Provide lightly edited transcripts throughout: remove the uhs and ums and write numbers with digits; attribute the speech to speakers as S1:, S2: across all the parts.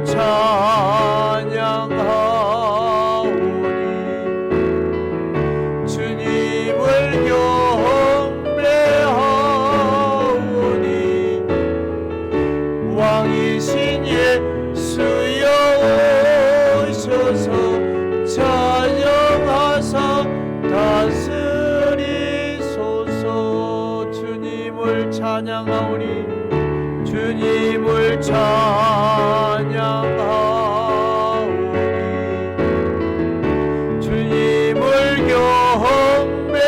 S1: 주님을 찬양하오니 주님을 경배하오니 왕이신 예수여 오셔서 찬양하사 다스리소서. 주님을 찬양하오니 주님을 찬양하오니 주님을 경배하오니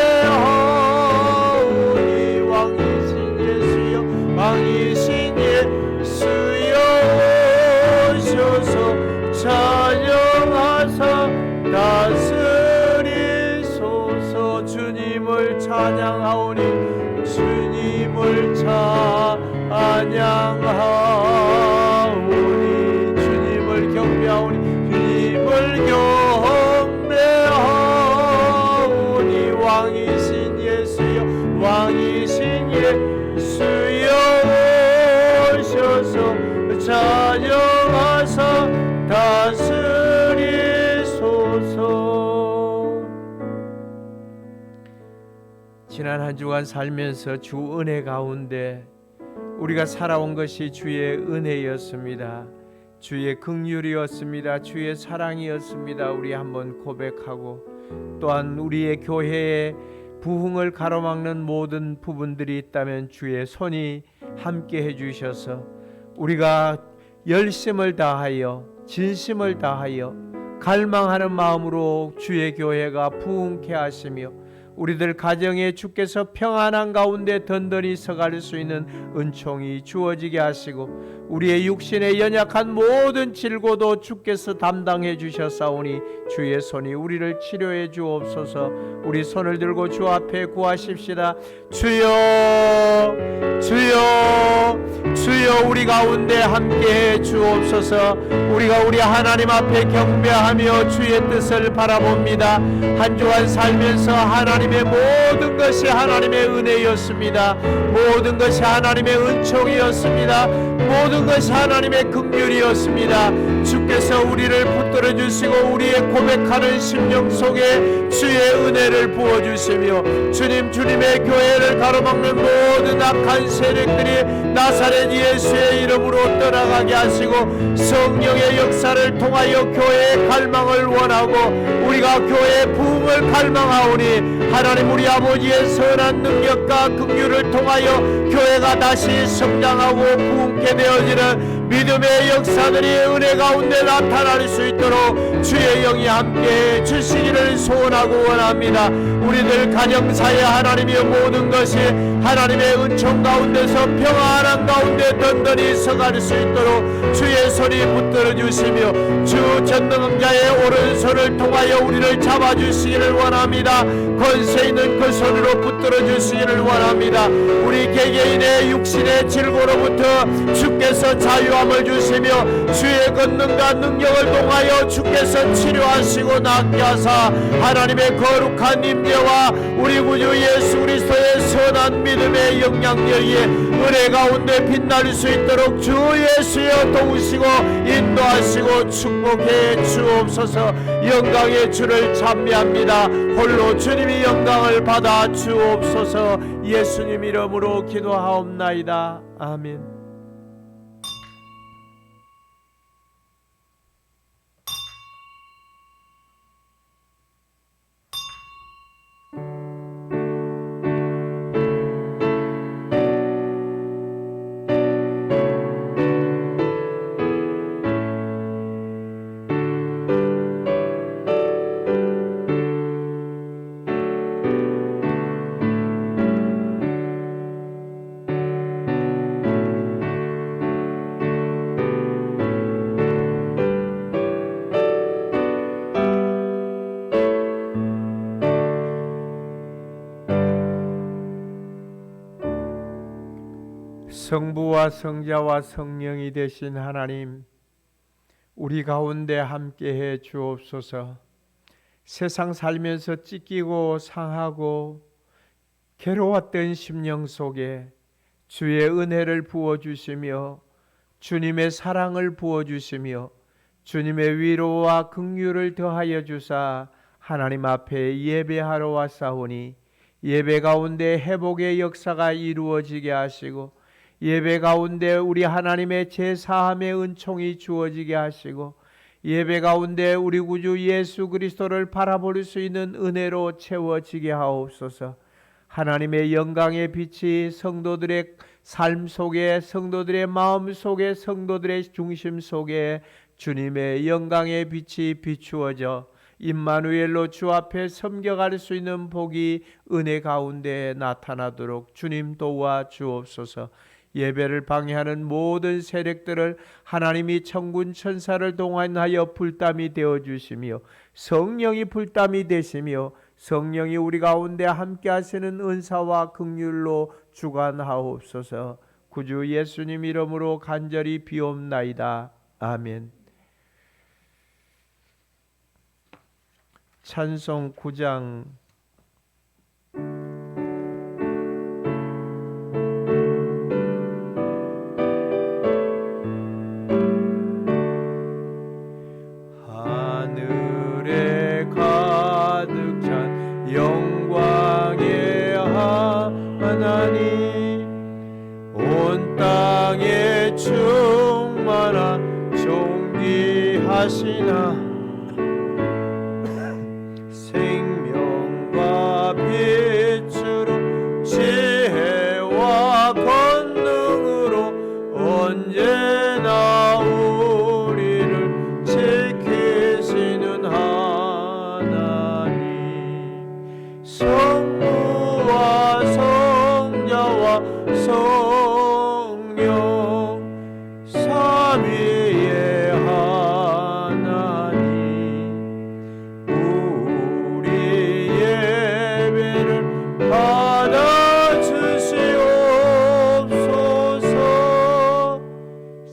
S1: 왕이신 예수여 왕이신 예수여 오셔서 찬양하사 다스리소서. 주님을 찬양하오니 주님을 찬양하오니 주님을 경배하오니 주님을 경배하오니 왕이신 예수여 왕이신 예수여 오셔서 찬양하사 다스리소서. 지난 한 주간 살면서 주 은혜 가운데 우리가 살아온 것이 주의 은혜였습니다. 주의 긍휼이었습니다. 주의 사랑이었습니다. 우리 한번 고백하고, 또한 우리의 교회에 부흥을 가로막는 모든 부분들이 있다면 주의 손이 함께 해주셔서 우리가 열심을 다하여 진심을 다하여 갈망하는 마음으로 주의 교회가 부흥케 하시며 우리들 가정에 주께서 평안한 가운데 든든히 서갈 수 있는 은총이 주어지게 하시고 우리의 육신의 연약한 모든 질고도 주께서 담당해 주셨사오니 주의 손이 우리를 치료해 주옵소서. 우리 손을 들고 주 앞에 구하십시다. 주여 주여 주여 우리 가운데 함께해 주옵소서. 우리가 우리 하나님 앞에 경배하며 주의 뜻을 바라봅니다. 한 주간 살면서 하나님의 모든 것이 하나님의 은혜였습니다. 모든 것이 하나님의 은총이었습니다. 모든 것이 하나님의 긍휼이었습니다. 주께서 우리를 붙들어 주시고 우리의 고백하는 심령 속에 주의 은혜를 부어주시며 주님의 교회를 가로막는 모든 악한 세력들이 나사렛 예수의 이름으로 떠나가게 하시고 성령의 역사를 통하여 교회의 갈망을 원하고 우리가 교회의 부흥을 갈망하오니 하나님 우리 아버지의 선한 능력과 긍휼을 통하여 교회가 다시 성장하고 부흥케 되어지는 믿음의 역사들이 은혜 가운데 나타날 수 있도록 주의 영이 함께 주시기를 소원하고 원합니다. 우리들 가정사에 하나님의 모든 것이 하나님의 은총 가운데서 평안한 가운데 든든히 서갈 수 있도록 주의 손이 붙들어 주시며 주 전능자의 오른손을 통하여 우리를 잡아주시기를 원합니다. 권세 있는 그 손으로 붙들어 주시기를 원합니다. 우리 개개인의 육신의 질고로부터 주께서 자유함을 주시며 주의 권능과 능력을 통하여 주께서 치료하시고 낫게 하사 하나님의 거룩한 임재와 우리 구주 예수 그리스도의 선한 믿음의 영향력이 은혜 가운데 빛날 수 있도록 주 예수여 도우시고 인도하시고 축복해 주옵소서. 영광의 주를 찬미합니다. 홀로 주님이 영광을 받아 주옵소서. 예수님 이름으로 기도하옵나이다. 아멘. 성부와 성자와 성령이 되신 하나님, 우리 가운데 함께해 주옵소서. 세상 살면서 찢기고 상하고 괴로웠던 심령 속에 주의 은혜를 부어주시며 주님의 사랑을 부어주시며 주님의 위로와 긍휼을 더하여 주사 하나님 앞에 예배하러 왔사오니 예배 가운데 회복의 역사가 이루어지게 하시고 예배 가운데 우리 하나님의 제사함의 은총이 주어지게 하시고 예배 가운데 우리 구주 예수 그리스도를 바라볼 수 있는 은혜로 채워지게 하옵소서. 하나님의 영광의 빛이 성도들의 삶 속에, 성도들의 마음 속에, 성도들의 중심 속에 주님의 영광의 빛이 비추어져 임마누엘로 주 앞에 섬겨갈 수 있는 복이 은혜 가운데 나타나도록 주님 도와 주옵소서. 예배를 방해하는 모든 세력들을 하나님이 천군 천사를 동원하여 불담이 되어 주시며 성령이 불담이 되시며 성령이 우리 가운데 함께 하시는 은사와 긍휼로 주관하옵소서. 구주 예수님 이름으로 간절히 비옵나이다. 아멘. 찬송 9장 하늘에 가득 찬 영광의 하나님 온 땅에 충만한 존귀하시나 생명과 빛으로 지혜와 권능으로 언제나 우리를 지키시는 하나님 성부와 성자와 성령 삼위의 하나님 우리 예배를 받아주시옵소서.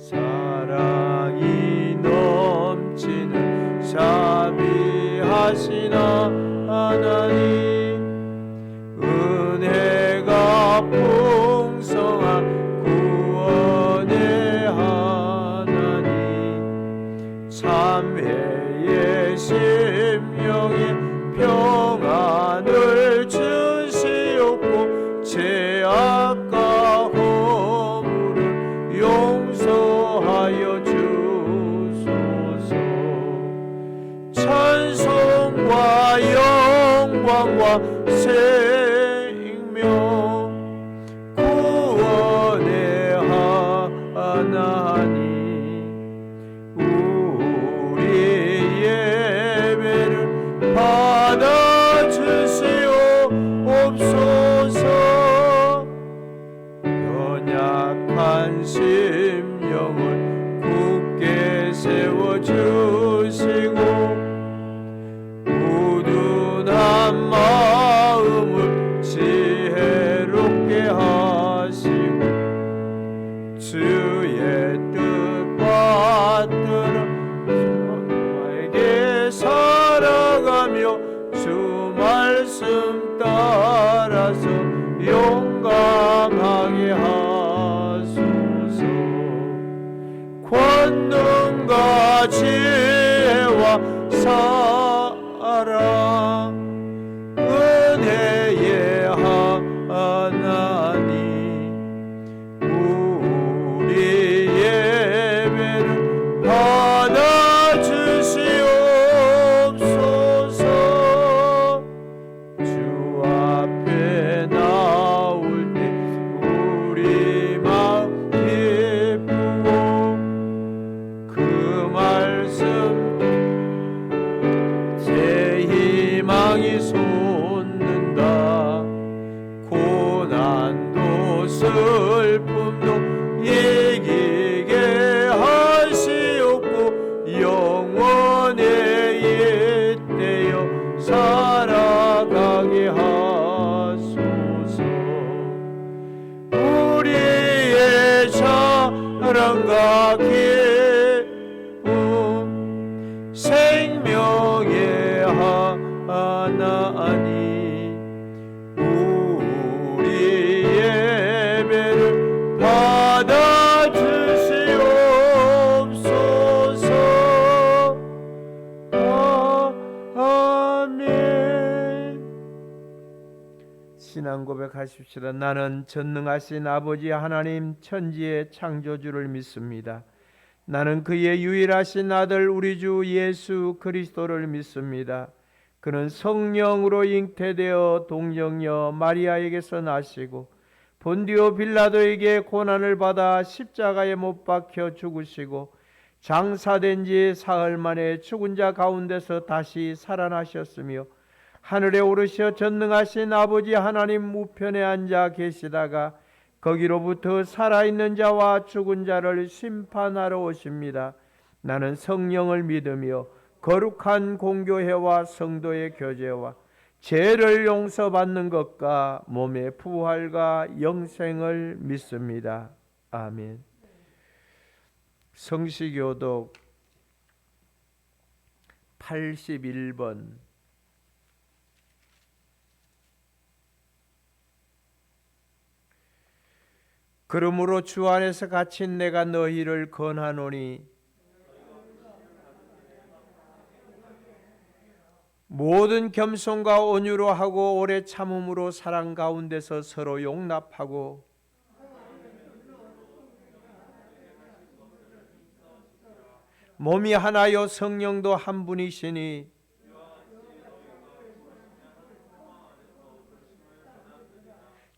S1: 사랑이 넘치는 자비하시나 하나님 은혜가 풍성한 구원의 하나님 참회의 심령에 평안을 주시옵고 죄악과 허물을 용서하여 주소서. 찬송과 영광과 생명 구원의 하나님 우리 예배를 받아주시옵소서. 연약한 심령을 굳게 세워주시고 우둔한 마음을 지혜롭게 하시고 주의 뜻 받들어 나에게 살아가며 주 말씀 따라서 용감하게 하소서. 권능과 지혜와 사랑 은혜의 하나님 우리 예배를 받아주시옵소서. 주 앞에 나올 때 우리 마음 기쁘고 그 말씀 제 희망이 솟는다. 고난도 슬픔도 이기게 하시옵고 영원에 잇대어 살아가게 하소서. 우리의 사랑과 신앙 고백하십시다. 나는 전능하신 아버지 하나님 천지의 창조주를 믿습니다. 나는 그의 유일하신 아들 우리 주 예수 그리스도를 믿습니다. 그는 성령으로 잉태되어 동정녀 마리아에게서 나시고 본디오 빌라도에게 고난을 받아 십자가에 못 박혀 죽으시고 장사된 지 사흘 만에 죽은 자 가운데서 다시 살아나셨으며 하늘에 오르셔 전능하신 아버지 하나님 우편에 앉아 계시다가 거기로부터 살아있는 자와 죽은 자를 심판하러 오십니다. 나는 성령을 믿으며 거룩한 공교회와 성도의 교제와 죄를 용서받는 것과 몸의 부활과 영생을 믿습니다. 아멘. 성시교독 81번. 그러므로 주 안에서 갇힌 내가 너희를 권하노니 모든 겸손과 온유로 하고 오래 참음으로 사랑 가운데서 서로 용납하고 몸이 하나요 성령도 한 분이시니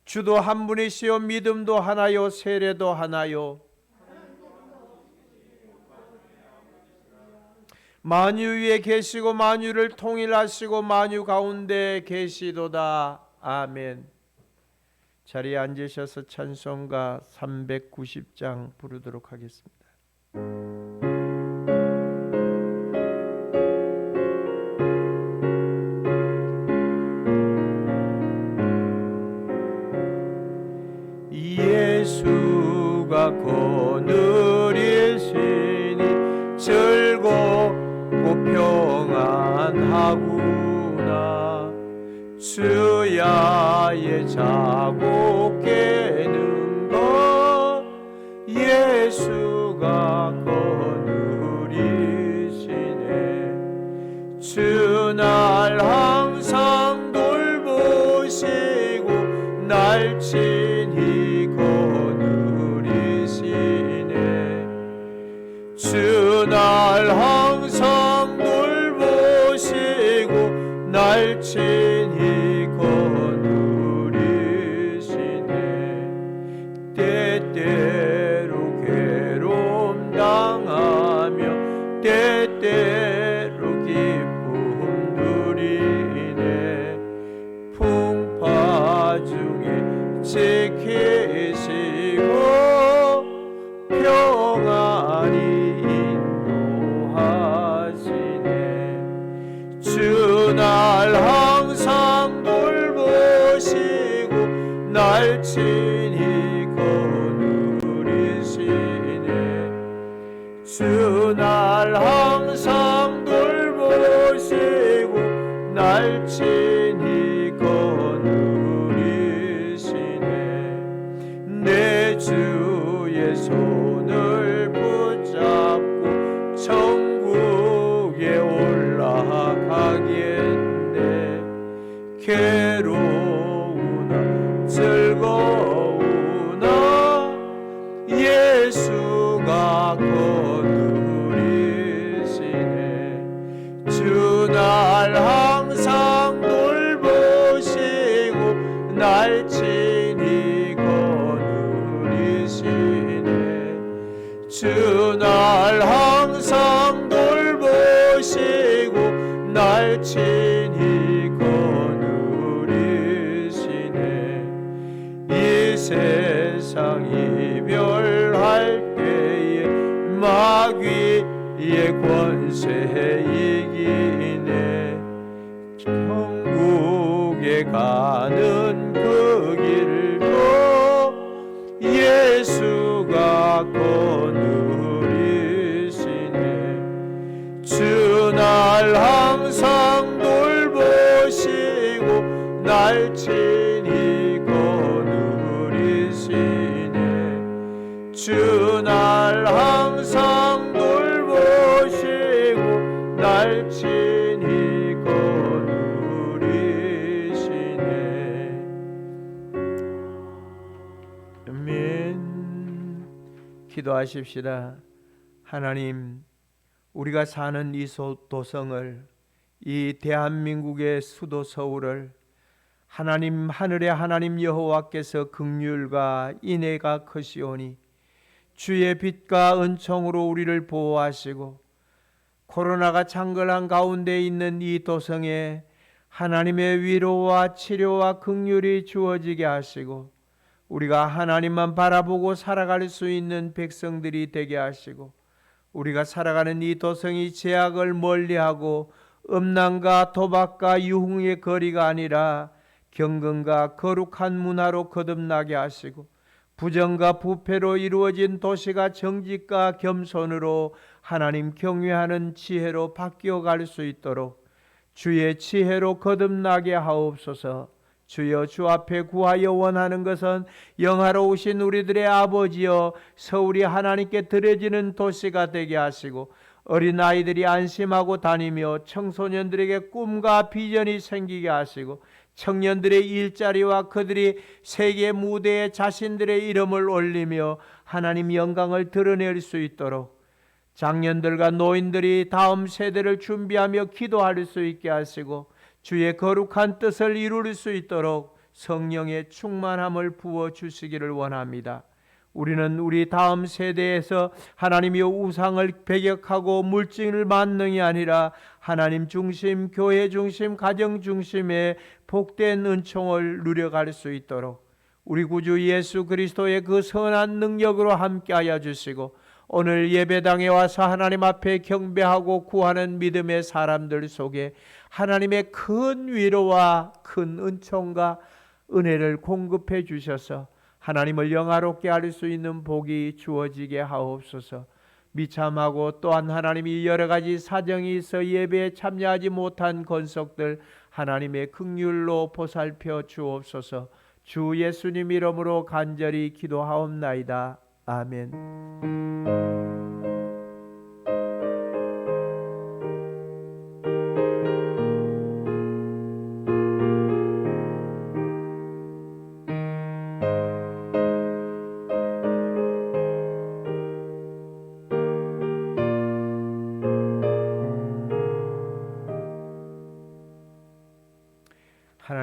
S1: 주도 한 분이시요 믿음도 하나요 세례도 하나요 만유 위에 계시고 만유를 통일하시고 만유 가운데 계시도다. 아멘. 자리에 앉으셔서 찬송가 390장 부르도록 하겠습니다. 예수가 거느리시니 즐겁고 평안하구나. 주야의 자고 깨는 것 예수가 거느리시네. 주 날 항상 돌보시고 날 친히 거느리시네. 주 날 항상 돌보시고 날 친히 거느리시네. 때때로 괴로움 당하며 때때로 기쁨 누리네. 풍파 중에 지키시고 평안히 인도하시네. 주 날 항상 돌보시고 날 친히 거느리시네. 주 날 항상 돌보시고 날 친히 거느리시네. 내 주의 손을 붙잡고 천국에 올라가겠네. 괴로우나 즐거우나 예수가 거느리시네. 주 날 항상 돌보시고 날 친히 거느리시네. 주 날 항상 돌보시고 날 친히 거느리시네. 이 세상 이별할 때에 마귀의 권세 이기네. 천국에 가는 그 길도 예수가 거느리시네. 주 날 항상 돌보시고 날 친히 거느리시네. 주 날 항상 돌보시고 날 친히 거느리시네. 기도하십시다. 하나님, 우리가 사는 이 도성을, 이 대한민국의 수도 서울을 하나님, 하늘의 하나님 여호와께서 긍휼과 인애가 크시오니 주의 빛과 은총으로 우리를 보호하시고 코로나가 창궐한 가운데 있는 이 도성에 하나님의 위로와 치료와 긍휼이 주어지게 하시고 우리가 하나님만 바라보고 살아갈 수 있는 백성들이 되게 하시고 우리가 살아가는 이 도성이 죄악을 멀리하고 음란과 도박과 유흥의 거리가 아니라 경건과 거룩한 문화로 거듭나게 하시고 부정과 부패로 이루어진 도시가 정직과 겸손으로 하나님 경외하는 지혜로 바뀌어갈 수 있도록 주의 지혜로 거듭나게 하옵소서. 주여, 주 앞에 구하여 원하는 것은 영화로우신 우리들의 아버지여, 서울이 하나님께 드려지는 도시가 되게 하시고 어린아이들이 안심하고 다니며 청소년들에게 꿈과 비전이 생기게 하시고 청년들의 일자리와 그들이 세계 무대에 자신들의 이름을 올리며 하나님 영광을 드러낼 수 있도록 장년들과 노인들이 다음 세대를 준비하며 기도할 수 있게 하시고 주의 거룩한 뜻을 이룰 수 있도록 성령의 충만함을 부어주시기를 원합니다. 우리는 우리 다음 세대에서 하나님의 우상을 배격하고 물질을 만능이 아니라 하나님 중심, 교회 중심, 가정 중심의 복된 은총을 누려갈 수 있도록 우리 구주 예수 그리스도의 그 선한 능력으로 함께하여 주시고 오늘 예배당에 와서 하나님 앞에 경배하고 구하는 믿음의 사람들 속에 하나님의 큰 위로와 큰 은총과 은혜를 공급해 주셔서 하나님을 영화롭게 할 수 있는 복이 주어지게 하옵소서. 미참하고 또한 하나님이 여러 가지 사정이 있어 예배에 참여하지 못한 권속들 하나님의 긍휼로 보살펴 주옵소서. 주 예수님 이름으로 간절히 기도하옵나이다. 아멘.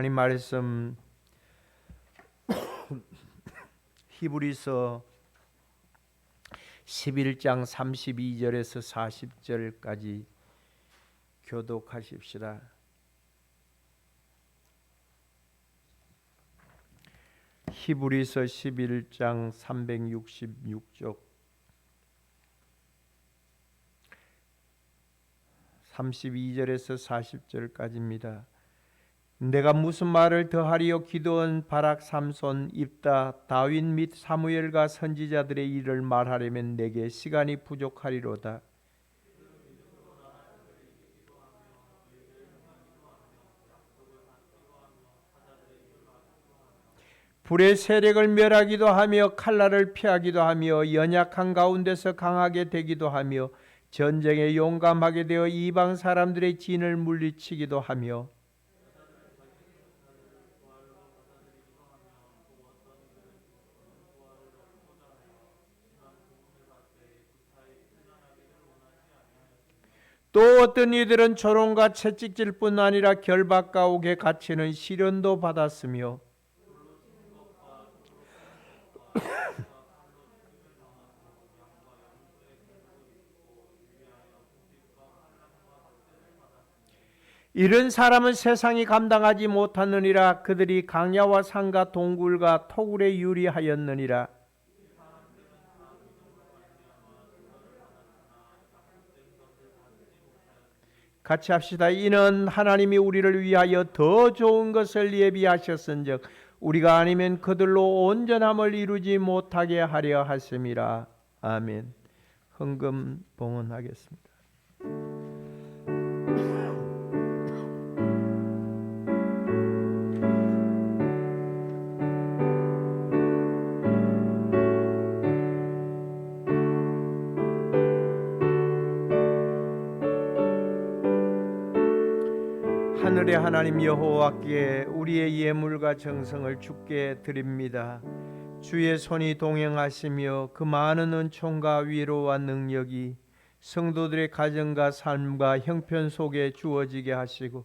S1: 하나님 말씀 히브리서 11장 32절에서 40절까지 교독하십시다. 히브리서 11장 366쪽 32절에서 40절까지입니다. 내가 무슨 말을 더하리요? 기드온, 바락, 삼손, 입다, 다윗 및 사무엘과 선지자들의 일을 말하려면 내게 시간이 부족하리로다. 불의 세력을 멸하기도 하며 칼날을 피하기도 하며 연약한 가운데서 강하게 되기도 하며 전쟁에 용감하게 되어 이방 사람들의 진을 물리치기도 하며 또 어떤 이들은 조롱과 채찍질 뿐 아니라 결박과 옥에 갇히는 시련도 받았으며 이런 사람은 세상이 감당하지 못하느니라. 그들이 강야와 산과 동굴과 토굴에 유리하였느니라. 같이 합시다. 이는 하나님이 우리를 위하여 더 좋은 것을 예비하셨은즉 우리가 아니면 그들로 온전함을 이루지 못하게 하려 하심이라. 아멘. 헌금 봉헌하겠습니다. 하늘의 하나님 여호와께 우리의 예물과 정성을 주께 드립니다. 주의 손이 동행하시며 그 많은 은총과 위로와 능력이 성도들의 가정과 삶과 형편 속에 주어지게 하시고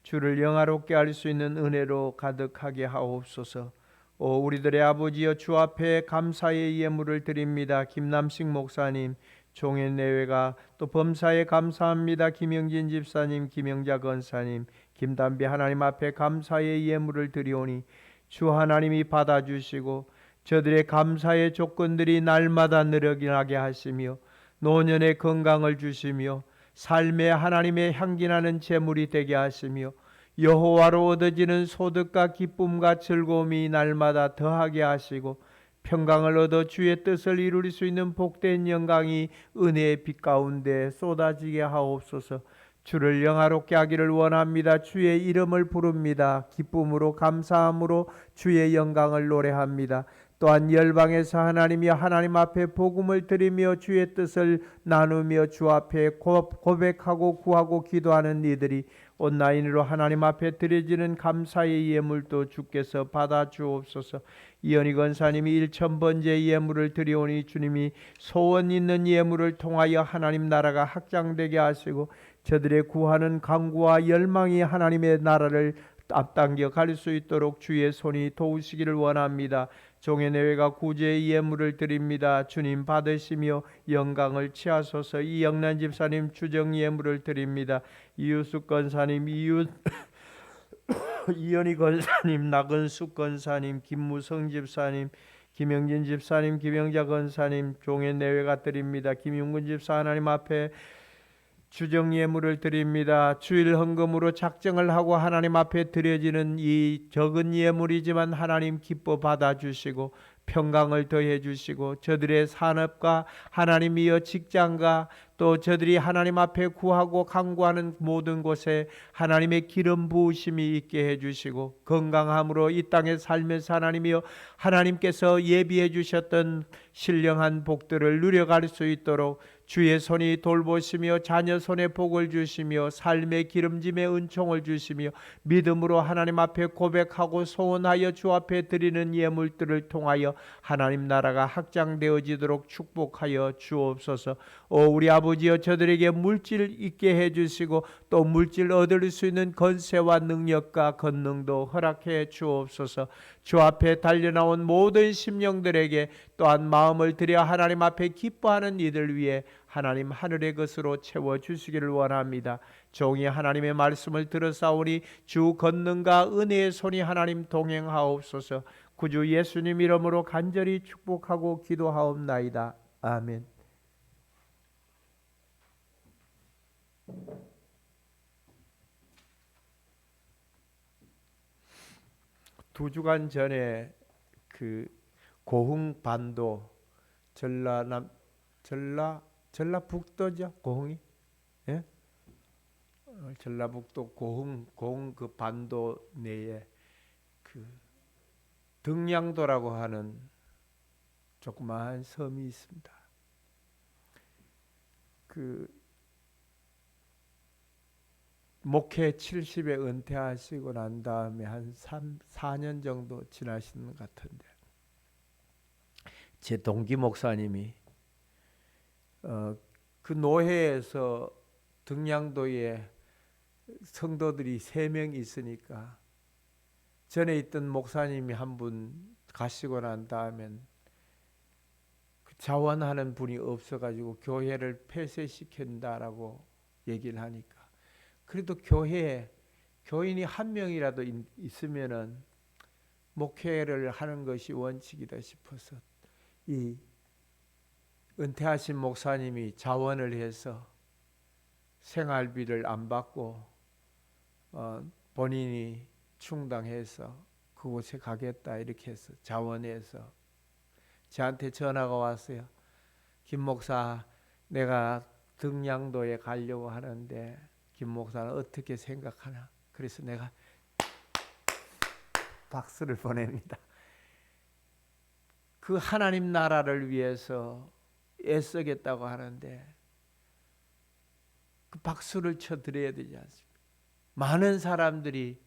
S1: 주를 영화롭게 할 수 있는 은혜로 가득하게 하옵소서. 오 우리들의 아버지여, 주 앞에 감사의 예물을 드립니다. 김남식 목사님, 종의 내외가 또 범사에 감사합니다. 김영진 집사님, 김영자 권사님, 김담비 하나님 앞에 감사의 예물을 드리오니 주 하나님이 받아주시고 저들의 감사의 조건들이 날마다 늘어나게 하시며 노년의 건강을 주시며 삶의 하나님의 향기나는 재물이 되게 하시며 여호와로 얻어지는 소득과 기쁨과 즐거움이 날마다 더하게 하시고 평강을 얻어 주의 뜻을 이룰 수 있는 복된 영광이 은혜의 빛 가운데 쏟아지게 하옵소서. 주를 영화롭게 하기를 원합니다. 주의 이름을 부릅니다. 기쁨으로 감사함으로 주의 영광을 노래합니다. 또한 열방에서 하나님 앞에 복음을 드리며 주의 뜻을 나누며 주 앞에 고백하고 구하고 기도하는 이들이 온라인으로 하나님 앞에 드려지는 감사의 예물도 주께서 받아 주옵소서. 이현희 권사님이 1000번째 예물을 드리오니 주님이 소원 있는 예물을 통하여 하나님 나라가 확장되게 하시고 저들의 구하는 간구와 열망이 하나님의 나라를 앞당겨 갈 수 있도록 주의 손이 도우시기를 원합니다. 종의 내외가 구제의 예물을 드립니다. 주님 받으시며 영광을 취하소서. 이영란 집사님 주정 예물을 드립니다. 이유숙 권사님, 이현희 권사님, 나건숙 권사님, 김무성 집사님, 김영진 집사님, 김영자 권사님, 종의 내외가 드립니다. 김용근 집사 하나님 앞에 주정 예물을 드립니다. 주일 헌금으로 작정을 하고 하나님 앞에 드려지는 이 적은 예물이지만 하나님 기뻐 받아주시고 평강을 더해 주시고 저들의 산업과 하나님이여 직장과 또 저들이 하나님 앞에 구하고 간구하는 모든 곳에 하나님의 기름 부으심이 있게 해주시고 건강함으로 이 땅에 살면서 하나님이여 하나님께서 예비해 주셨던 신령한 복들을 누려갈 수 있도록 주의 손이 돌보시며 자녀 손에 복을 주시며 삶의 기름짐의 은총을 주시며 믿음으로 하나님 앞에 고백하고 소원하여 주 앞에 드리는 예물들을 통하여 하나님 나라가 확장되어지도록 축복하여 주옵소서. 우리 아버지여, 저들에게 물질 있게 해주시고 또 물질 얻을 수 있는 권세와 능력과 권능도 허락해 주옵소서. 주 앞에 달려나온 모든 심령들에게 또한 마음을 들여 하나님 앞에 기뻐하는 이들 위해 하나님 하늘의 것으로 채워주시기를 원합니다. 종이 하나님의 말씀을 들었사오니 주 권능과 은혜의 손이 하나님 동행하옵소서. 구주 예수님 이름으로 간절히 축복하고 기도하옵나이다. 아멘. 두 주간 전에 그 고흥반도 전라북도죠, 고흥이. 예? 전라북도 고흥 그 반도 내에 그 등량도라고 하는 조그마한 섬이 있습니다. 그 목회 70에 은퇴하시고 난 다음에 한 4년 정도 지나신 것 같은데 제 동기 목사님이 그 노회에서 등량도에 성도들이 3명 있으니까 전에 있던 목사님이 한 분 가시고 난 다음엔 그 자원하는 분이 없어가지고 교회를 폐쇄시킨다라고 얘기를 하니까 그래도 교회에 교인이 한 명이라도 있으면은 목회를 하는 것이 원칙이다 싶어서 이 은퇴하신 목사님이 자원을 해서 생활비를 안 받고 본인이 충당해서 그곳에 가겠다 이렇게 해서 자원해서 저한테 전화가 왔어요. 김 목사, 내가 등량도에 가려고 하는데 김 목사는 어떻게 생각하나? 그래서 내가 박수를 보냅니다. 그 하나님 나라를 위해서 애쓰겠다고 하는데 그 박수를 쳐드려야 되지 않습니까? 많은 사람들이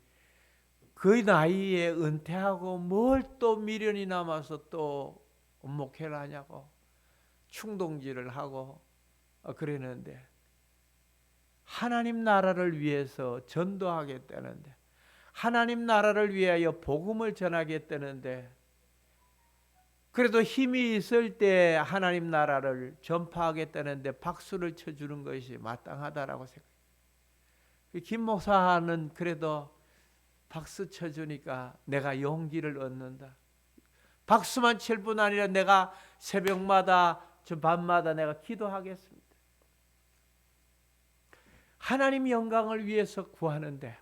S1: 그 나이에 은퇴하고 뭘 또 미련이 남아서 또 목회를 하냐고 충동질을 하고 그랬는데, 하나님 나라를 위해서 전도하겠다는데, 하나님 나라를 위하여 복음을 전하겠다는데, 그래도 힘이 있을 때 하나님 나라를 전파하겠다는데 박수를 쳐주는 것이 마땅하다라고 생각해요. 김 목사는 그래도 박수 쳐주니까 내가 용기를 얻는다. 박수만 칠 뿐 아니라 내가 새벽마다 저 밤마다 내가 기도하겠습니다. 하나님 영광을 위해서 구하는데,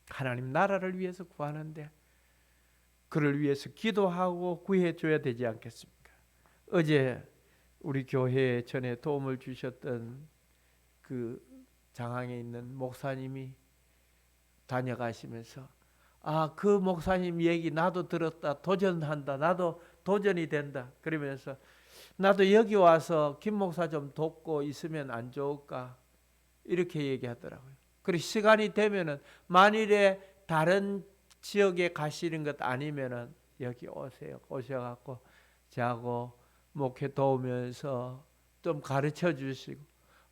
S1: 하나님 나라를 위해서 구하는데 그를 위해서 기도하고 구해줘야 되지 않겠습니까? 어제 우리 교회에 전에 도움을 주셨던 그 장항에 있는 목사님이 다녀가시면서 그 목사님 얘기 나도 들었다. 도전한다. 나도 도전이 된다. 그러면서 나도 여기 와서 김 목사 좀 돕고 있으면 안 좋을까? 이렇게 얘기하더라고요. 그리고 시간이 되면은 만일에 다른 지역에 가시는 것 아니면은 여기 오세요. 오셔갖고 저하고 목회 도우면서 좀 가르쳐 주시고,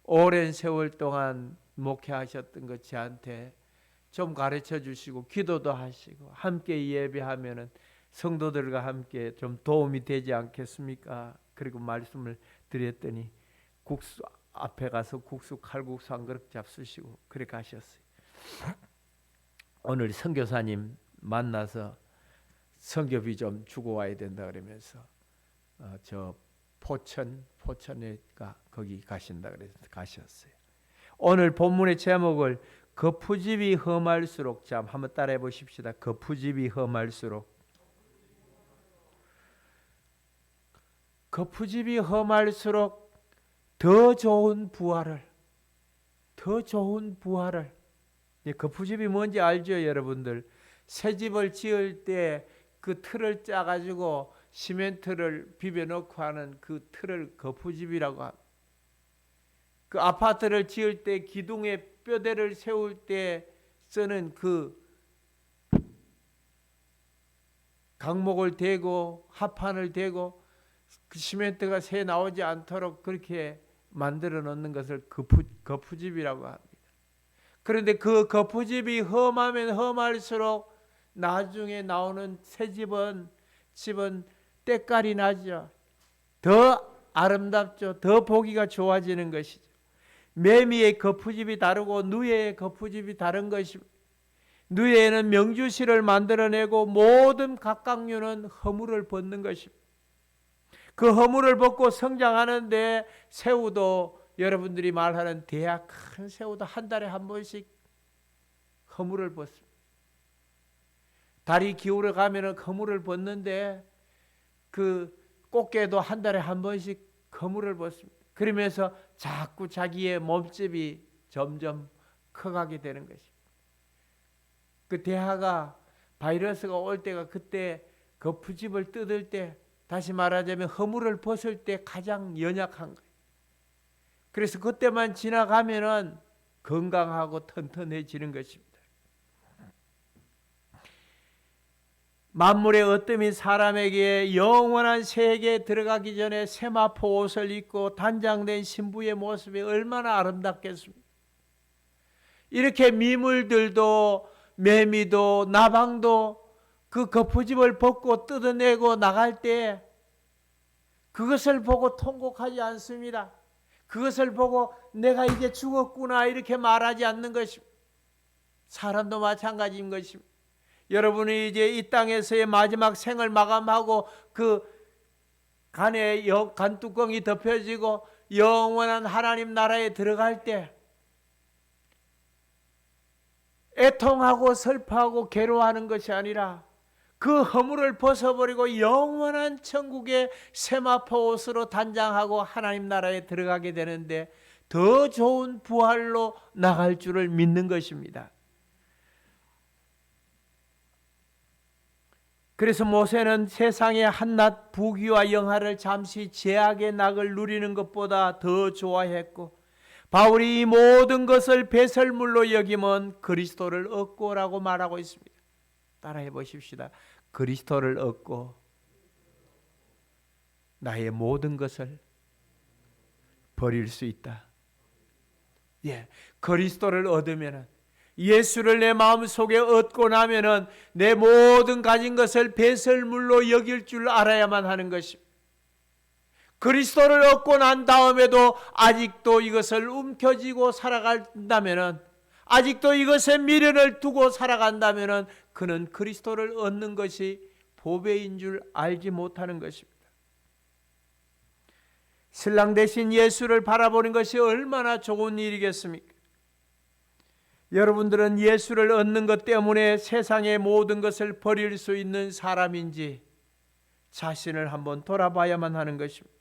S1: 오랜 세월 동안 목회하셨던 것 저한테 좀 가르쳐 주시고 기도도 하시고 함께 예배하면은 성도들과 함께 좀 도움이 되지 않겠습니까? 그리고 말씀을 드렸더니 국수 앞에 가서 국수 칼국수 한 그릇 잡수시고 그래 가셨어요. 오늘 선교사님 만나서 선교비 좀 주고 와야 된다 그러면서 저 포천에가 거기 가신다 그래서 가셨어요. 오늘 본문의 제목을 거푸집이 험할수록, 참 한번 따라해 보십시다. 거푸집이 험할수록. 거푸집이 험할수록 더 좋은 부활을, 거푸집이 뭔지 알죠, 여러분들? 새 집을 지을 때 그 틀을 짜가지고 시멘트를 비벼놓고 하는 그 틀을 거푸집이라고 합니다. 그 아파트를 지을 때 기둥에 뼈대를 세울 때 쓰는 그 강목을 대고 합판을 대고 그 시멘트가 새 나오지 않도록 그렇게 만들어 놓는 것을 거푸집이라고 합니다. 그런데 그 거푸집이 험하면 험할수록 나중에 나오는 새 집은 때깔이 나죠. 더 아름답죠. 더 보기가 좋아지는 것이죠. 매미의 거푸집이 다르고 누에의 거푸집이 다른 것입니다. 누에는 명주실을 만들어내고 모든 각각류는 허물을 벗는 것입니다. 그 허물을 벗고 성장하는데 새우도 여러분들이 말하는 대야 큰 새우도 한 달에 한 번씩 허물을 벗습니다. 달이 기울어 가면은 허물을 벗는데 그 꽃게도 한 달에 한 번씩 허물을 벗습니다. 그러면서 자꾸 자기의 몸집이 점점 커가게 되는 것입니다. 그 대하가 바이러스가 올 때가 그때 거푸집을 뜯을 때, 다시 말하자면 허물을 벗을 때 가장 연약한 거예요. 그래서 그때만 지나가면은 건강하고 튼튼해지는 것입니다. 만물의 어뜸이 사람에게 영원한 세계에 들어가기 전에 세마포 옷을 입고 단장된 신부의 모습이 얼마나 아름답겠습니까? 이렇게 미물들도 매미도 나방도 그 거푸집을 벗고 뜯어내고 나갈 때 그것을 보고 통곡하지 않습니다. 그것을 보고 내가 이제 죽었구나 이렇게 말하지 않는 것입니다. 사람도 마찬가지인 것입니다. 여러분이 이제 이 땅에서의 마지막 생을 마감하고 그 간에 간뚜껑이 덮여지고 영원한 하나님 나라에 들어갈 때 애통하고 슬퍼하고 괴로워하는 것이 아니라 그 허물을 벗어버리고 영원한 천국의 세마포 옷으로 단장하고 하나님 나라에 들어가게 되는데 더 좋은 부활로 나갈 줄을 믿는 것입니다. 그래서 모세는 세상의 한낱 부귀와 영화를 잠시 제약의 낙을 누리는 것보다 더 좋아했고, 바울이 이 모든 것을 배설물로 여기면 그리스도를 얻고라고 말하고 있습니다. 따라해 보십시다. 그리스도를 얻고 나의 모든 것을 버릴 수 있다. 예, 그리스도를 얻으면은, 예수를 내 마음속에 얻고 나면은 내 모든 가진 것을 배설물로 여길 줄 알아야만 하는 것입니다. 그리스도를 얻고 난 다음에도 아직도 이것을 움켜쥐고 살아간다면은, 아직도 이것에 미련을 두고 살아간다면은 그는 그리스도를 얻는 것이 보배인 줄 알지 못하는 것입니다. 신랑 대신 예수를 바라보는 것이 얼마나 좋은 일이겠습니까? 여러분들은 예수를 얻는 것 때문에 세상의 모든 것을 버릴 수 있는 사람인지 자신을 한번 돌아봐야만 하는 것입니다.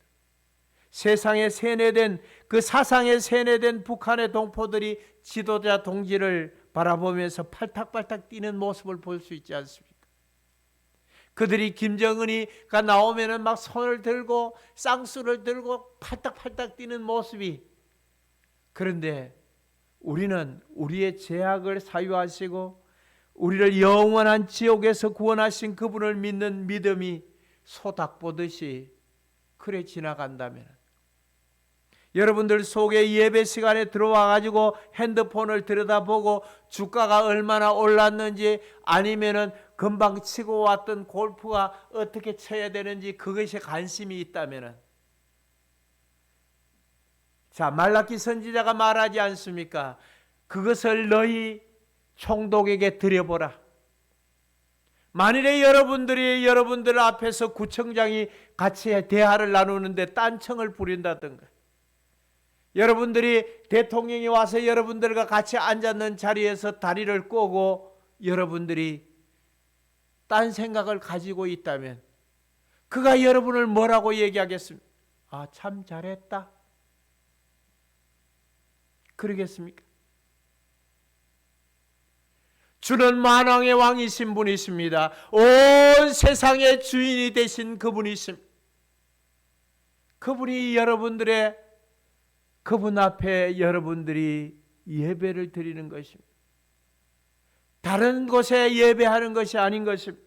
S1: 세상에 세뇌된, 그 사상에 세뇌된 북한의 동포들이 지도자 동지를 바라보면서 팔딱팔딱 뛰는 모습을 볼 수 있지 않습니까? 그들이 김정은이가 나오면은 막 손을 들고 쌍수를 들고 팔딱팔딱 뛰는 모습이, 그런데 우리는 우리의 죄악을 사유하시고 우리를 영원한 지옥에서 구원하신 그분을 믿는 믿음이 소닥 보듯이 그래 지나간다면, 여러분들 속에 예배 시간에 들어와 가지고 핸드폰을 들여다보고 주가가 얼마나 올랐는지, 아니면은 금방 치고 왔던 골프가 어떻게 쳐야 되는지 그것에 관심이 있다면은, 자, 말라기 선지자가 말하지 않습니까? 그것을 너희 총독에게 드려보라. 만일에 여러분들 앞에서 구청장이 같이 대화를 나누는데 딴청을 부린다든가, 여러분들이 대통령이 와서 여러분들과 같이 앉았는 자리에서 다리를 꼬고 여러분들이 딴 생각을 가지고 있다면 그가 여러분을 뭐라고 얘기하겠습니까? 아, 참 잘했다. 그러겠습니까? 주는 만왕의 왕이신 분이십니다. 온 세상의 주인이 되신 그분이십니다. 그분이 여러분들의, 그분 앞에 여러분들이 예배를 드리는 것입니다. 다른 곳에 예배하는 것이 아닌 것입니다.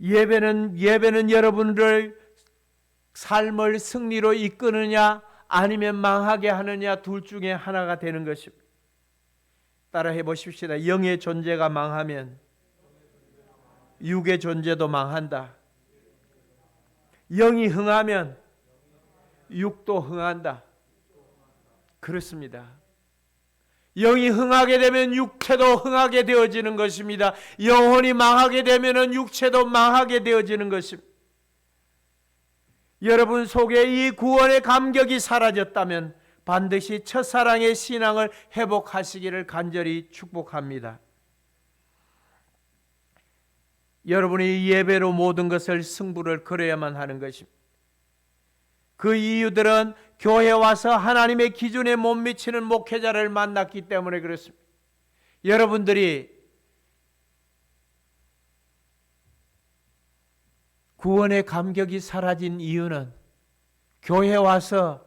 S1: 예배는 여러분들 삶을 승리로 이끄느냐 아니면 망하게 하느냐 둘 중에 하나가 되는 것입니다. 따라해 보십시다. 영의 존재가 망하면 육의 존재도 망한다. 영이 흥하면 육도 흥한다. 그렇습니다. 영이 흥하게 되면 육체도 흥하게 되어지는 것입니다. 영혼이 망하게 되면 육체도 망하게 되어지는 것입니다. 여러분 속에 이 구원의 감격이 사라졌다면 반드시 첫사랑의 신앙을 회복하시기를 간절히 축복합니다. 여러분이 예배로 모든 것을 승부를 걸어야만 하는 것입니다. 그 이유들은 교회에 와서 하나님의 기준에 못 미치는 목회자를 만났기 때문에 그렇습니다. 여러분들이 구원의 감격이 사라진 이유는 교회에 와서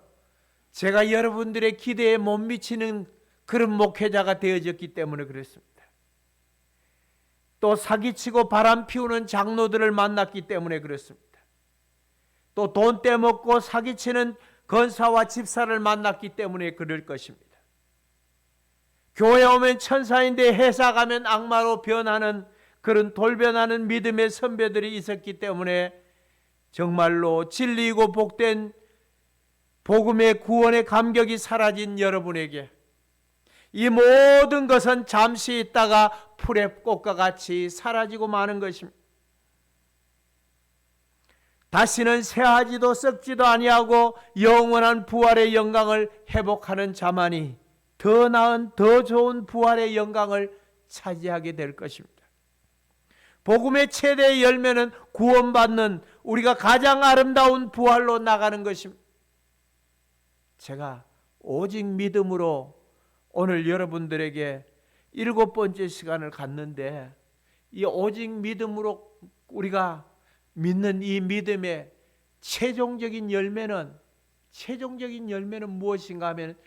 S1: 제가 여러분들의 기대에 못 미치는 그런 목회자가 되어졌기 때문에 그렇습니다. 또 사기치고 바람 피우는 장로들을 만났기 때문에 그렇습니다. 또 돈 떼먹고 사기치는 권사와 집사를 만났기 때문에 그럴 것입니다. 교회 오면 천사인데 회사 가면 악마로 변하는 그런 돌변하는 믿음의 선배들이 있었기 때문에 정말로 진리이고 복된 복음의 구원의 감격이 사라진 여러분에게 이 모든 것은 잠시 있다가 풀의 꽃과 같이 사라지고 마는 것입니다. 다시는 새하지도 썩지도 아니하고 영원한 부활의 영광을 회복하는 자만이 더 나은 더 좋은 부활의 영광을 차지하게 될 것입니다. 복음의 최대의 열매는 구원받는 우리가 가장 아름다운 부활로 나가는 것입니다. 제가 오직 믿음으로 오늘 여러분들에게 7번째 시간을 갖는데, 이 오직 믿음으로 우리가 믿는 이 믿음의 최종적인 열매는 무엇인가 하면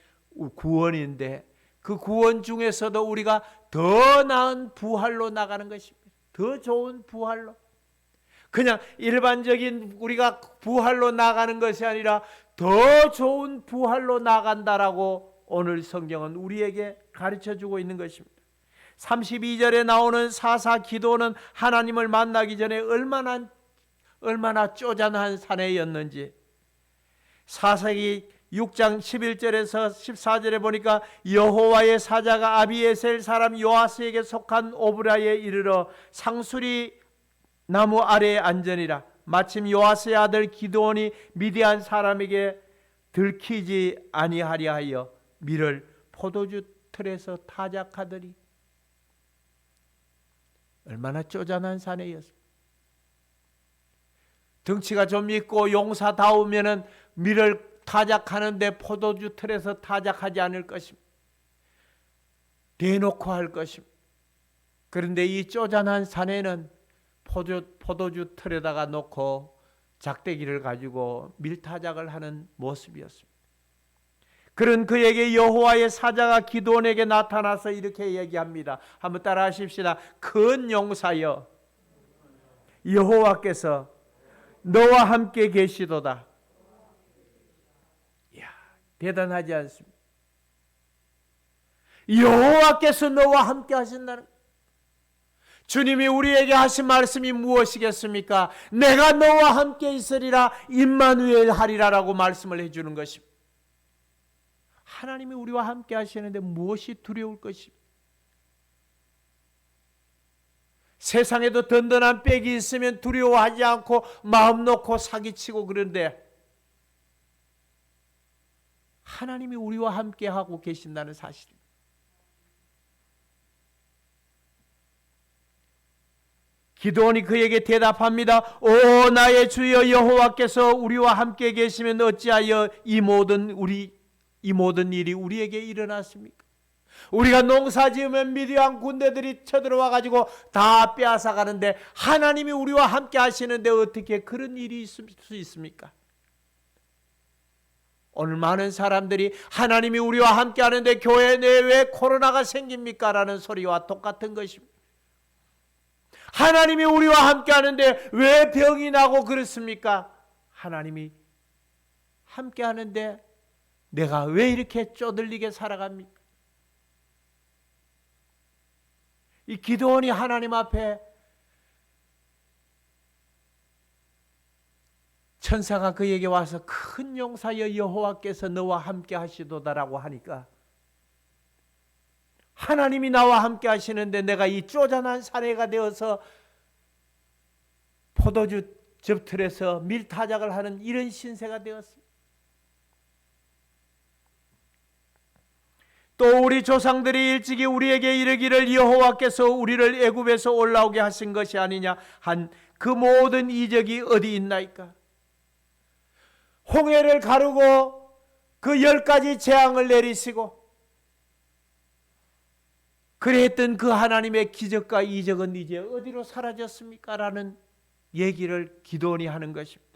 S1: 구원인데, 그 구원 중에서도 우리가 더 나은 부활로 나가는 것입니다. 더 좋은 부활로. 그냥 일반적인 우리가 부활로 나가는 것이 아니라 더 좋은 부활로 나간다라고 오늘 성경은 우리에게 가르쳐주고 있는 것입니다. 32절에 나오는 사사 기도는 하나님을 만나기 전에 얼마나 쪼잔한 사내였는지, 사사기 6장 11절에서 14절에 보니까 여호와의 사자가 아비에셀 사람 요아스에게 속한 오브라에 이르러 상수리 나무 아래에 앉으니라. 마침 요아스의 아들 기드온이 미디안 사람에게 들키지 아니하려 하여 밀을 포도주 틀에서 타작하더니. 얼마나 쪼잔한 사내였습니다. 덩치가 좀 있고 용사다우면은 밀을 타작하는데 포도주 틀에서 타작하지 않을 것입니다. 대놓고 할 것입니다. 그런데 이 쪼잔한 사내는 포도주 틀에다가 놓고 작대기를 가지고 밀타작을 하는 모습이었습니다. 그런 그에게 여호와의 사자가 기드온에게 나타나서 이렇게 얘기합니다. 한번 따라 하십시다. 큰 용사여, 여호와께서 너와 함께 계시도다. 이야, 대단하지 않습니까? 여호와께서 너와 함께 하신다는, 주님이 우리에게 하신 말씀이 무엇이겠습니까? 내가 너와 함께 있으리라, 임마누엘 하리라라고 말씀을 해주는 것입니다. 하나님이 우리와 함께 하시는데 무엇이 두려울 것입니까? 세상에도 든든한 백이 있으면 두려워하지 않고 마음 놓고 사기치고 그런데, 하나님이 우리와 함께 하고 계신다는 사실입니다. 기드온이 그에게 대답합니다. 오 나의 주여 여호와께서 우리와 함께 계시면 어찌하여 이 모든 일이 우리에게 일어났습니까? 우리가 농사 지으면 미디안 군대들이 쳐들어와 가지고 다 빼앗아 가는데 하나님이 우리와 함께 하시는데 어떻게 그런 일이 있을 수 있습니까? 오늘 많은 사람들이 하나님이 우리와 함께 하는데 교회 내에 왜 코로나가 생깁니까? 라는 소리와 똑같은 것입니다. 하나님이 우리와 함께 하는데 왜 병이 나고 그렇습니까? 하나님이 함께 하는데 내가 왜 이렇게 쪼들리게 살아갑니까? 이 기드온이 하나님 앞에 천사가 그에게 와서 큰 용사여 여호와께서 너와 함께 하시도다라고 하니까, 하나님이 나와 함께 하시는데 내가 이 쪼잔한 사내가 되어서 포도주 접틀에서 밀타작을 하는 이런 신세가 되었습니다. 또 우리 조상들이 일찍이 우리에게 이르기를 여호와께서 우리를 애굽에서 올라오게 하신 것이 아니냐 한 그 모든 이적이 어디 있나이까? 홍해를 가르고 그 10가지 재앙을 내리시고 그랬던 그 하나님의 기적과 이적은 이제 어디로 사라졌습니까? 라는 얘기를 기드온이 하는 것입니다.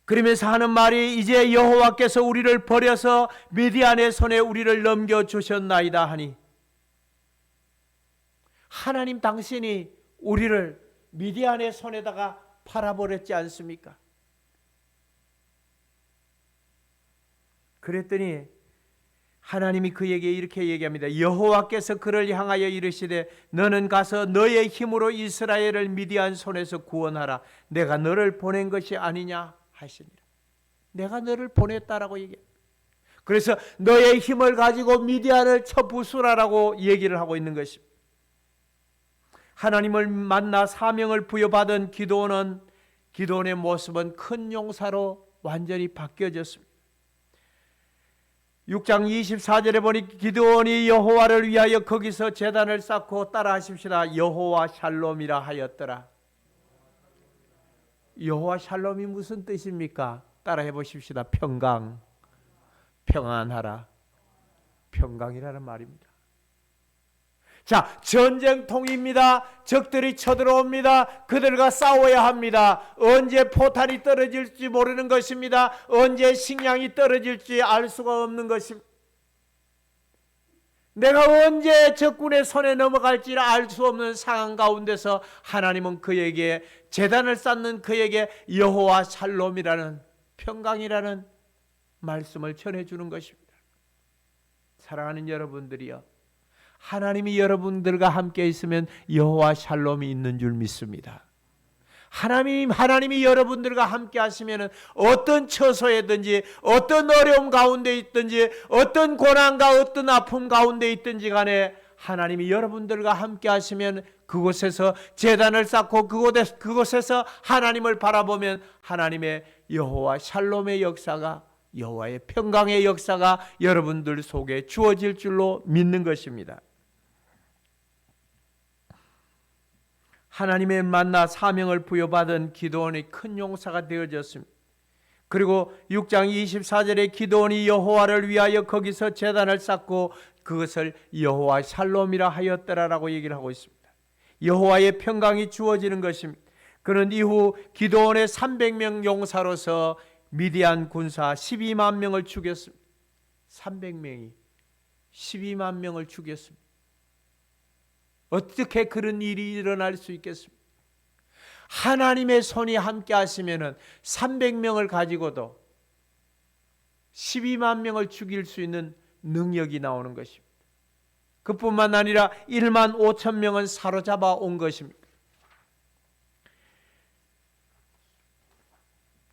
S1: 그러면서 하는 말이 이제 여호와께서 우리를 버려서 미디안의 손에 우리를 넘겨주셨나이다 하니, 하나님 당신이 우리를 미디안의 손에다가 팔아버렸지 않습니까? 그랬더니 하나님이 그에게 이렇게 얘기합니다. 여호와께서 그를 향하여 이르시되 너는 가서 너의 힘으로 이스라엘을 미디안 손에서 구원하라. 내가 너를 보낸 것이 아니냐 하시니라. 내가 너를 보냈다라고 얘기합니다. 그래서 너의 힘을 가지고 미디안을 쳐 부수라라고 얘기를 하고 있는 것입니다. 하나님을 만나 사명을 부여받은 기드온의 모습은 큰 용사로 완전히 바뀌어졌습니다. 6장 24절에 보니 기드온이 여호와를 위하여 거기서 제단을 쌓고, 따라 하십시다. 여호와 샬롬이라 하였더라. 여호와 샬롬이 무슨 뜻입니까? 따라 해보십시다. 평강, 평안하라, 평강이라는 말입니다. 자, 전쟁통입니다. 적들이 쳐들어옵니다. 그들과 싸워야 합니다. 언제 포탄이 떨어질지 모르는 것입니다. 언제 식량이 떨어질지 알 수가 없는 것입니다. 내가 언제 적군의 손에 넘어갈지 알 수 없는 상황 가운데서 하나님은 그에게 제단을 쌓는 그에게 여호와 샬롬이라는 평강이라는 말씀을 전해주는 것입니다. 사랑하는 여러분들이여, 하나님이 여러분들과 함께 있으면 여호와 샬롬이 있는 줄 믿습니다. 하나님이 여러분들과 함께 하시면 어떤 처소에든지 어떤 어려움 가운데 있든지 어떤 고난과 어떤 아픔 가운데 있든지 간에 하나님이 여러분들과 함께 하시면 그곳에서 제단을 쌓고 그곳에서 하나님을 바라보면 하나님의 여호와 샬롬의 역사가, 여호와의 평강의 역사가 여러분들 속에 주어질 줄로 믿는 것입니다. 하나님의 만나 사명을 부여받은 기드온이 큰 용사가 되어졌습니다. 그리고 6장 24절에 기드온이 여호와를 위하여 거기서 제단을 쌓고 그것을 여호와 샬롬이라 하였더라라고 얘기를 하고 있습니다. 여호와의 평강이 주어지는 것입니다. 그는 이후 기드온의 300명 용사로서 미디안 군사 12만 명을 죽였습니다. 300명이 12만 명을 죽였습니다. 어떻게 그런 일이 일어날 수 있겠습니까? 하나님의 손이 함께 하시면은 300명을 가지고도 12만 명을 죽일 수 있는 능력이 나오는 것입니다. 그뿐만 아니라 1만 5천 명은 사로잡아 온 것입니다.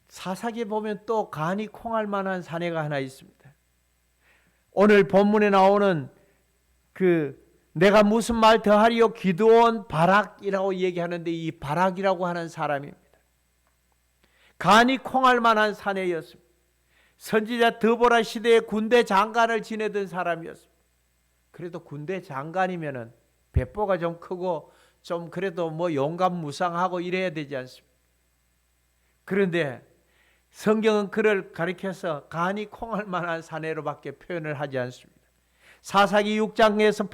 S1: 사사기에 보면 또 간이 콩할 만한 사내가 하나 있습니다. 오늘 본문에 나오는 내가 무슨 말 더하리요? 기드온 바락이라고 얘기하는데 이 바락이라고 하는 사람입니다. 간이 콩할 만한 사내였습니다. 선지자 드보라 시대에 군대 장관을 지내던 사람이었습니다. 그래도 군대 장관이면은 배포가 좀 크고 좀 그래도 뭐 용감무쌍하고 이래야 되지 않습니까? 그런데 성경은 그를 가리켜서 간이 콩할 만한 사내로밖에 표현을 하지 않습니다. 사사기 6장에서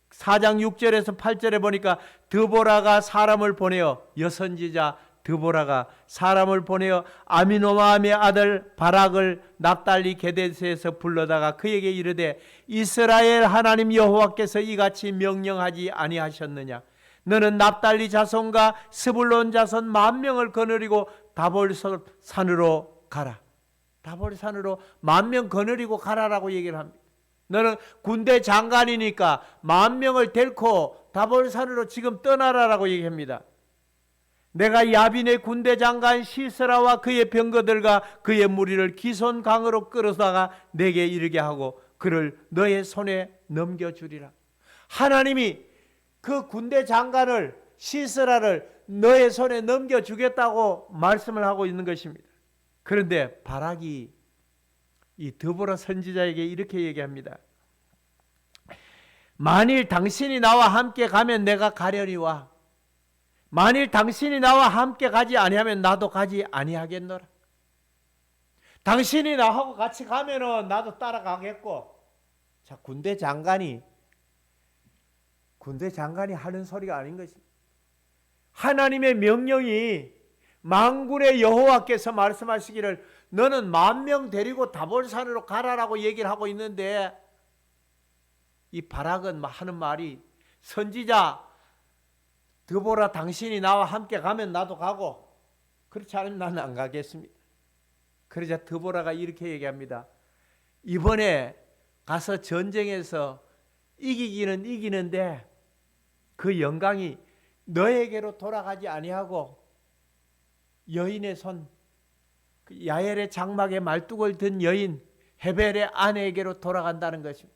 S1: 4장 6절에서 8절에 보니까 드보라가 사람을 보내어, 여선지자 드보라가 사람을 보내어 아미노마함의 아들 바락을 납달리 게데스에서 불러다가 그에게 이르되 이스라엘 하나님 여호와께서 이같이 명령하지 아니하셨느냐? 너는 납달리 자손과 스불론 자손 10,000명을 거느리고 다볼산으로 가라. 다볼산으로 10,000명 거느리고 가라라고 얘기를 합니다. 너는 군대 장관이니까 10,000명을 데리고 다볼산으로 지금 떠나라라고 얘기합니다. 내가 야빈의 군대 장관 시스라와 그의 병거들과 그의 무리를 기손강으로 끌어다가 내게 이르게 하고 그를 너의 손에 넘겨주리라. 하나님이 그 군대 장관을 시스라를 너의 손에 넘겨주겠다고 말씀을 하고 있는 것입니다. 그런데 바락이 이 드보라 선지자에게 이렇게 얘기합니다. 만일 당신이 나와 함께 가면 내가 가려니와 만일 당신이 나와 함께 가지 아니하면 나도 가지 아니하겠노라. 당신이 나하고 같이 가면은 나도 따라가겠고. 자, 군대 장관이 하는 소리가 아닌 것입니다. 하나님의 명령이 만군의 여호와께서 말씀하시기를 너는 10,000명 데리고 다볼산으로 가라라고 얘기를 하고 있는데 이 바락은 하는 말이 선지자 드보라 당신이 나와 함께 가면 나도 가고 그렇지 않으면 나는 안 가겠습니다. 그러자 드보라가 이렇게 얘기합니다. 이번에 가서 전쟁에서 이기기는 이기는데 그 영광이 너에게로 돌아가지 아니하고 여인의 손, 야엘의 장막에 말뚝을 든 여인 헤벨의 아내에게로 돌아간다는 것입니다.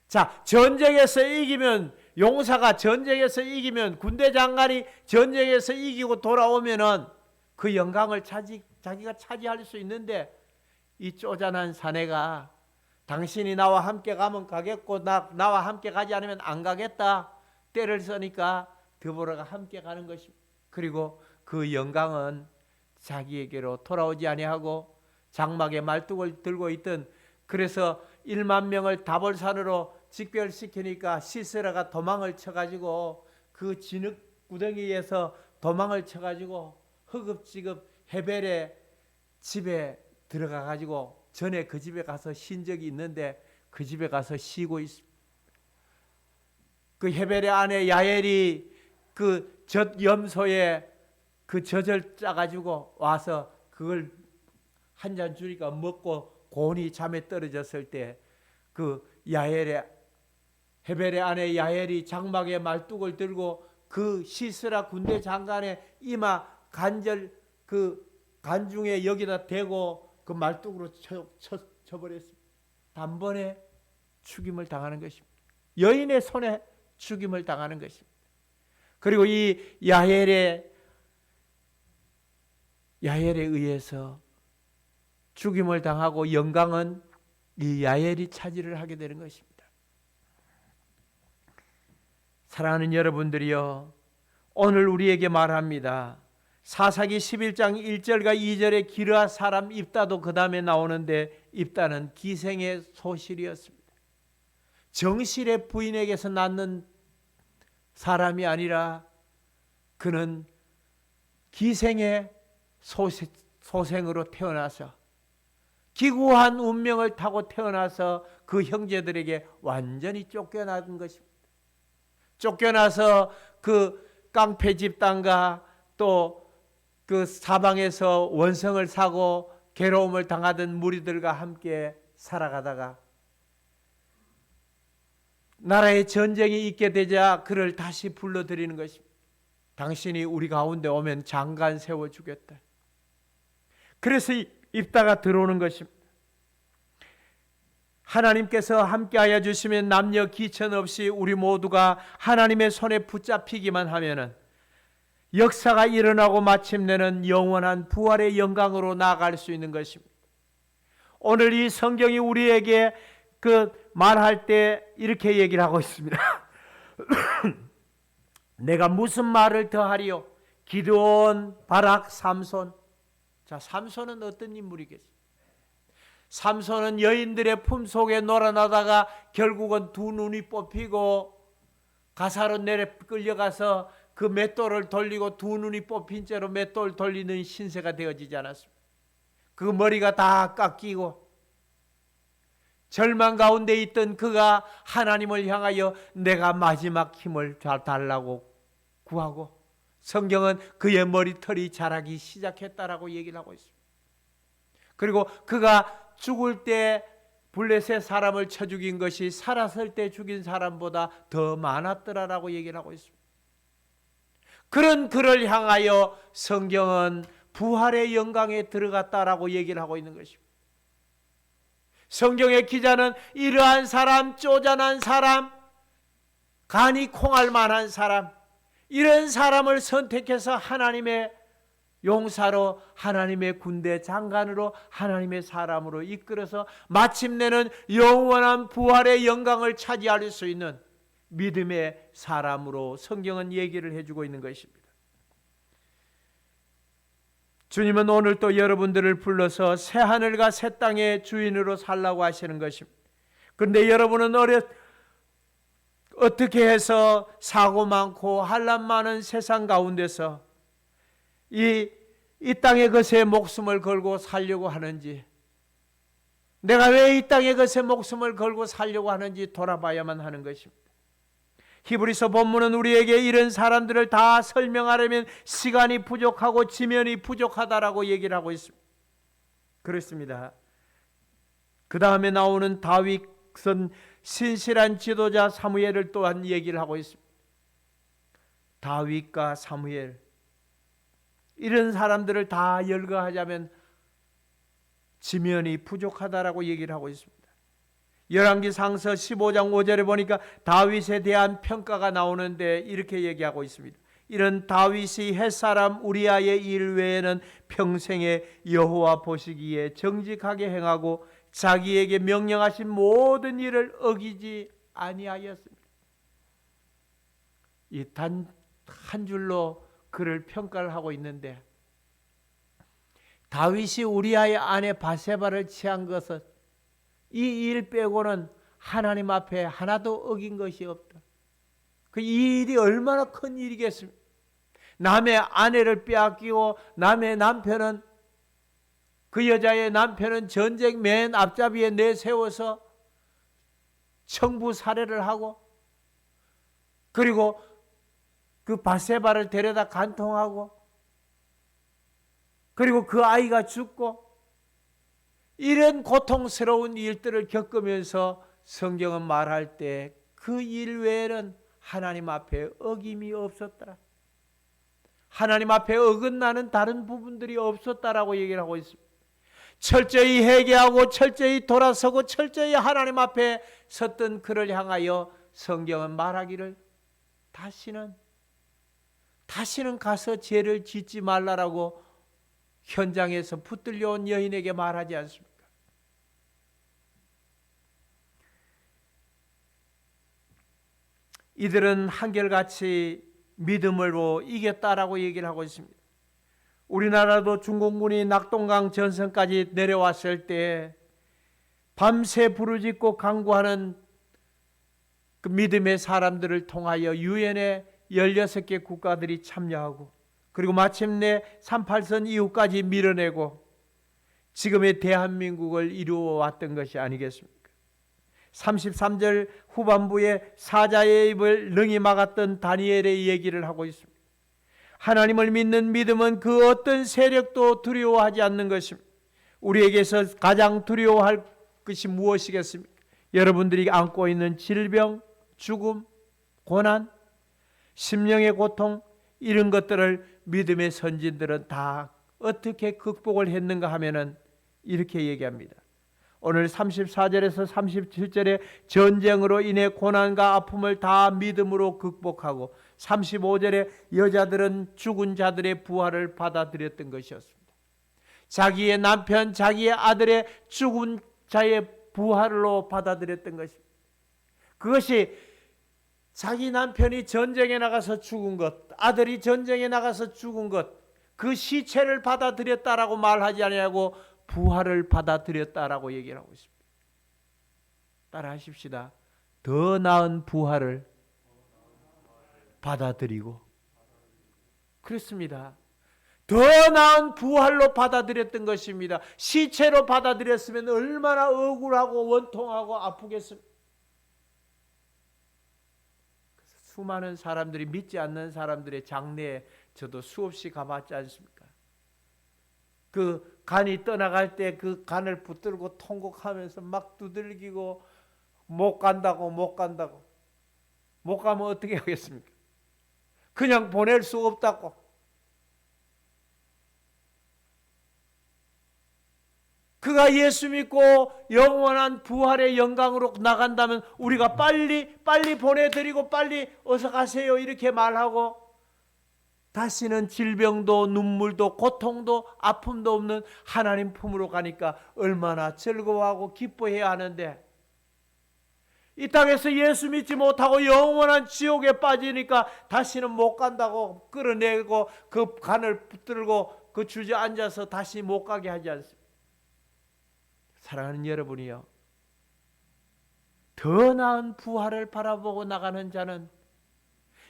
S1: 자, 전쟁에서 이기면 용사가 전쟁에서 이기면 군대 장관이 전쟁에서 이기고 돌아오면은 그 영광을 자기가 차지할 수 있는데 이 쪼잔한 사내가 당신이 나와 함께 가면 가겠고 나와 함께 가지 않으면 안 가겠다 때를 써니까 드보라가 함께 가는 것입니다. 그리고 그 영광은 자기에게로 돌아오지 아니하고 장막에 말뚝을 들고 있던 그래서 10,000명을 다볼산으로 직별시키니까 시스라가 도망을 쳐가지고 그 진흙 구덩이에서 도망을 쳐가지고 허겁지겁 헤벨의 집에 들어가가지고 전에 그 집에 가서 쉰 적이 있는데 그 집에 가서 쉬고 있습니다. 그 헤벨의 아내 야엘이 그 젖 염소에 그 젖을 짜가지고 와서 그걸 한 잔 주니까 먹고 곤히 잠에 떨어졌을 때 그 야엘의 헤벨의 아내 야엘이 장막에 말뚝을 들고 그 시스라 군대 장관의 이마 간절 그 간중에 여기다 대고 그 말뚝으로 쳐버렸습니다. 단번에 죽임을 당하는 것입니다. 여인의 손에 죽임을 당하는 것입니다. 그리고 이 야엘에 의해서 죽임을 당하고 영광은 이 야엘이 차지를 하게 되는 것입니다. 사랑하는 여러분들이요, 오늘 우리에게 말합니다. 사사기 11장 1절과 2절에 기르아 사람 입다도 그 다음에 나오는데 입다는 기생의 소실이었습니다. 정실의 부인에게서 낳는 사람이 아니라 그는 기생의 소생으로 태어나서 기구한 운명을 타고 태어나서 그 형제들에게 완전히 쫓겨난 것입니다. 쫓겨나서 그 깡패 집단과 또 그 사방에서 원성을 사고 괴로움을 당하던 무리들과 함께 살아가다가 나라의 전쟁이 있게 되자 그를 다시 불러들이는 것입니다. 당신이 우리 가운데 오면 장관 세워주겠다. 그래서 입다가 들어오는 것입니다. 하나님께서 함께하여 주시면 남녀 기천 없이 우리 모두가 하나님의 손에 붙잡히기만 하면은 역사가 일어나고 마침내는 영원한 부활의 영광으로 나아갈 수 있는 것입니다. 오늘 이 성경이 우리에게 그 말할 때 이렇게 얘기를 하고 있습니다. 내가 무슨 말을 더하리요? 기드온, 바락, 삼손. 자, 삼손은 어떤 인물이겠어요? 삼손은 여인들의 품속에 놀아나다가 결국은 두 눈이 뽑히고 가사로 내려 끌려가서 그 맷돌을 돌리고 두 눈이 뽑힌 채로 맷돌 돌리는 신세가 되어지지 않았습니다. 그 머리가 다 깎이고 절망 가운데 있던 그가 하나님을 향하여 내가 마지막 힘을 달라고 구하고 성경은 그의 머리털이 자라기 시작했다라고 얘기를 하고 있습니다. 그리고 그가 죽을 때 블레셋 사람을 쳐 죽인 것이 살았을 때 죽인 사람보다 더 많았더라라고 얘기를 하고 있습니다. 그런 그를 향하여 성경은 부활의 영광에 들어갔다라고 얘기를 하고 있는 것입니다. 성경의 기자는 이러한 사람, 쪼잔한 사람, 간이 콩할 만한 사람, 이런 사람을 선택해서 하나님의 용사로, 하나님의 군대 장관으로, 하나님의 사람으로 이끌어서 마침내는 영원한 부활의 영광을 차지할 수 있는 믿음의 사람으로 성경은 얘기를 해주고 있는 것입니다. 주님은 오늘 또 여러분들을 불러서 새 하늘과 새 땅의 주인으로 살라고 하시는 것입니다. 그런데 여러분은 어떻게 해서 사고 많고 한란 많은 세상 가운데서 이 땅의 것에 목숨을 걸고 살려고 하는지, 내가 왜 이 땅의 것에 목숨을 걸고 살려고 하는지 돌아봐야만 하는 것입니다. 히브리서 본문은 우리에게 이런 사람들을 다 설명하려면 시간이 부족하고 지면이 부족하다라고 얘기를 하고 있습니다. 그렇습니다. 그 다음에 나오는 다윗은 신실한 지도자 사무엘을 또한 얘기를 하고 있습니다. 다윗과 사무엘, 이런 사람들을 다 열거하자면 지면이 부족하다라고 얘기를 하고 있습니다. 열왕기상서 15장 5절에 보니까 다윗에 대한 평가가 나오는데 이렇게 얘기하고 있습니다. 이런 다윗이 햇사람 우리아의 일 외에는 평생에 여호와 보시기에 정직하게 행하고 자기에게 명령하신 모든 일을 어기지 아니하였습니다. 이 단 한 줄로 그를 평가를 하고 있는데, 다윗이 우리아의 아내 바세바를 취한 것은 이 일 빼고는 하나님 앞에 하나도 어긴 것이 없다. 그 일이 얼마나 큰 일이겠습니까? 남의 아내를 빼앗기고 남의 남편은, 그 여자의 남편은 전쟁 맨 앞잡이에 내세워서 청부 살해를 하고, 그리고 그 바세바를 데려다 간통하고, 그리고 그 아이가 죽고, 이런 고통스러운 일들을 겪으면서 성경은 말할 때 그 일 외에는 하나님 앞에 어김이 없었더라. 하나님 앞에 어긋나는 다른 부분들이 없었다라고 얘기를 하고 있습니다. 철저히 회개하고 철저히 돌아서고 철저히 하나님 앞에 섰던 그를 향하여 성경은 말하기를 다시는 가서 죄를 짓지 말라라고 현장에서 붙들려 온 여인에게 말하지 않습니까? 이들은 한결같이 믿음으로 이겼다라고 얘기를 하고 있습니다. 우리나라도 중공군이 낙동강 전선까지 내려왔을 때 밤새 부르짖고 간구하는 그 믿음의 사람들을 통하여 유엔의 16개 국가들이 참여하고, 그리고 마침내 38선 이후까지 밀어내고 지금의 대한민국을 이루어 왔던 것이 아니겠습니까? 33절 후반부에 사자의 입을 능히 막았던 다니엘의 얘기를 하고 있습니다. 하나님을 믿는 믿음은 그 어떤 세력도 두려워하지 않는 것입니다. 우리에게서 가장 두려워할 것이 무엇이겠습니까? 여러분들이 안고 있는 질병, 죽음, 고난, 심령의 고통, 이런 것들을 믿음의 선진들은 다 어떻게 극복을 했는가 하면은 이렇게 얘기합니다. 오늘 34절에서 37절에 전쟁으로 인해 고난과 아픔을 다 믿음으로 극복하고, 35절에 여자들은 죽은 자들의 부활을 받아들였던 것이었습니다. 자기의 남편, 자기의 아들의 죽은 자의 부활로 받아들였던 것입니다. 그것이 자기 남편이 전쟁에 나가서 죽은 것, 아들이 전쟁에 나가서 죽은 것, 그 시체를 받아들였다라고 말하지 아니하고 부활을 받아들였다라고 얘기를 하고 있습니다. 따라 하십시다. 더 나은 부활을 받아들이고, 그렇습니다. 더 나은 부활로 받아들였던 것입니다. 시체로 받아들였으면 얼마나 억울하고 원통하고 아프겠습니까? 수많은 사람들이, 믿지 않는 사람들의 장례에 저도 수없이 가봤지 않습니까? 그 간이 떠나갈 때 그 간을 붙들고 통곡하면서 막 두들기고 못 간다고 못 가면 어떻게 하겠습니까? 그냥 보낼 수 없다고. 그가 예수 믿고 영원한 부활의 영광으로 나간다면 우리가 빨리 보내드리고 빨리 어서 가세요 이렇게 말하고, 다시는 질병도 눈물도 고통도 아픔도 없는 하나님 품으로 가니까 얼마나 즐거워하고 기뻐해야 하는데, 이 땅에서 예수 믿지 못하고 영원한 지옥에 빠지니까 다시는 못 간다고 끌어내고 그 간을 붙들고 그 주저앉아서 다시 못 가게 하지 않습니까? 사랑하는 여러분이요, 더 나은 부활을 바라보고 나가는 자는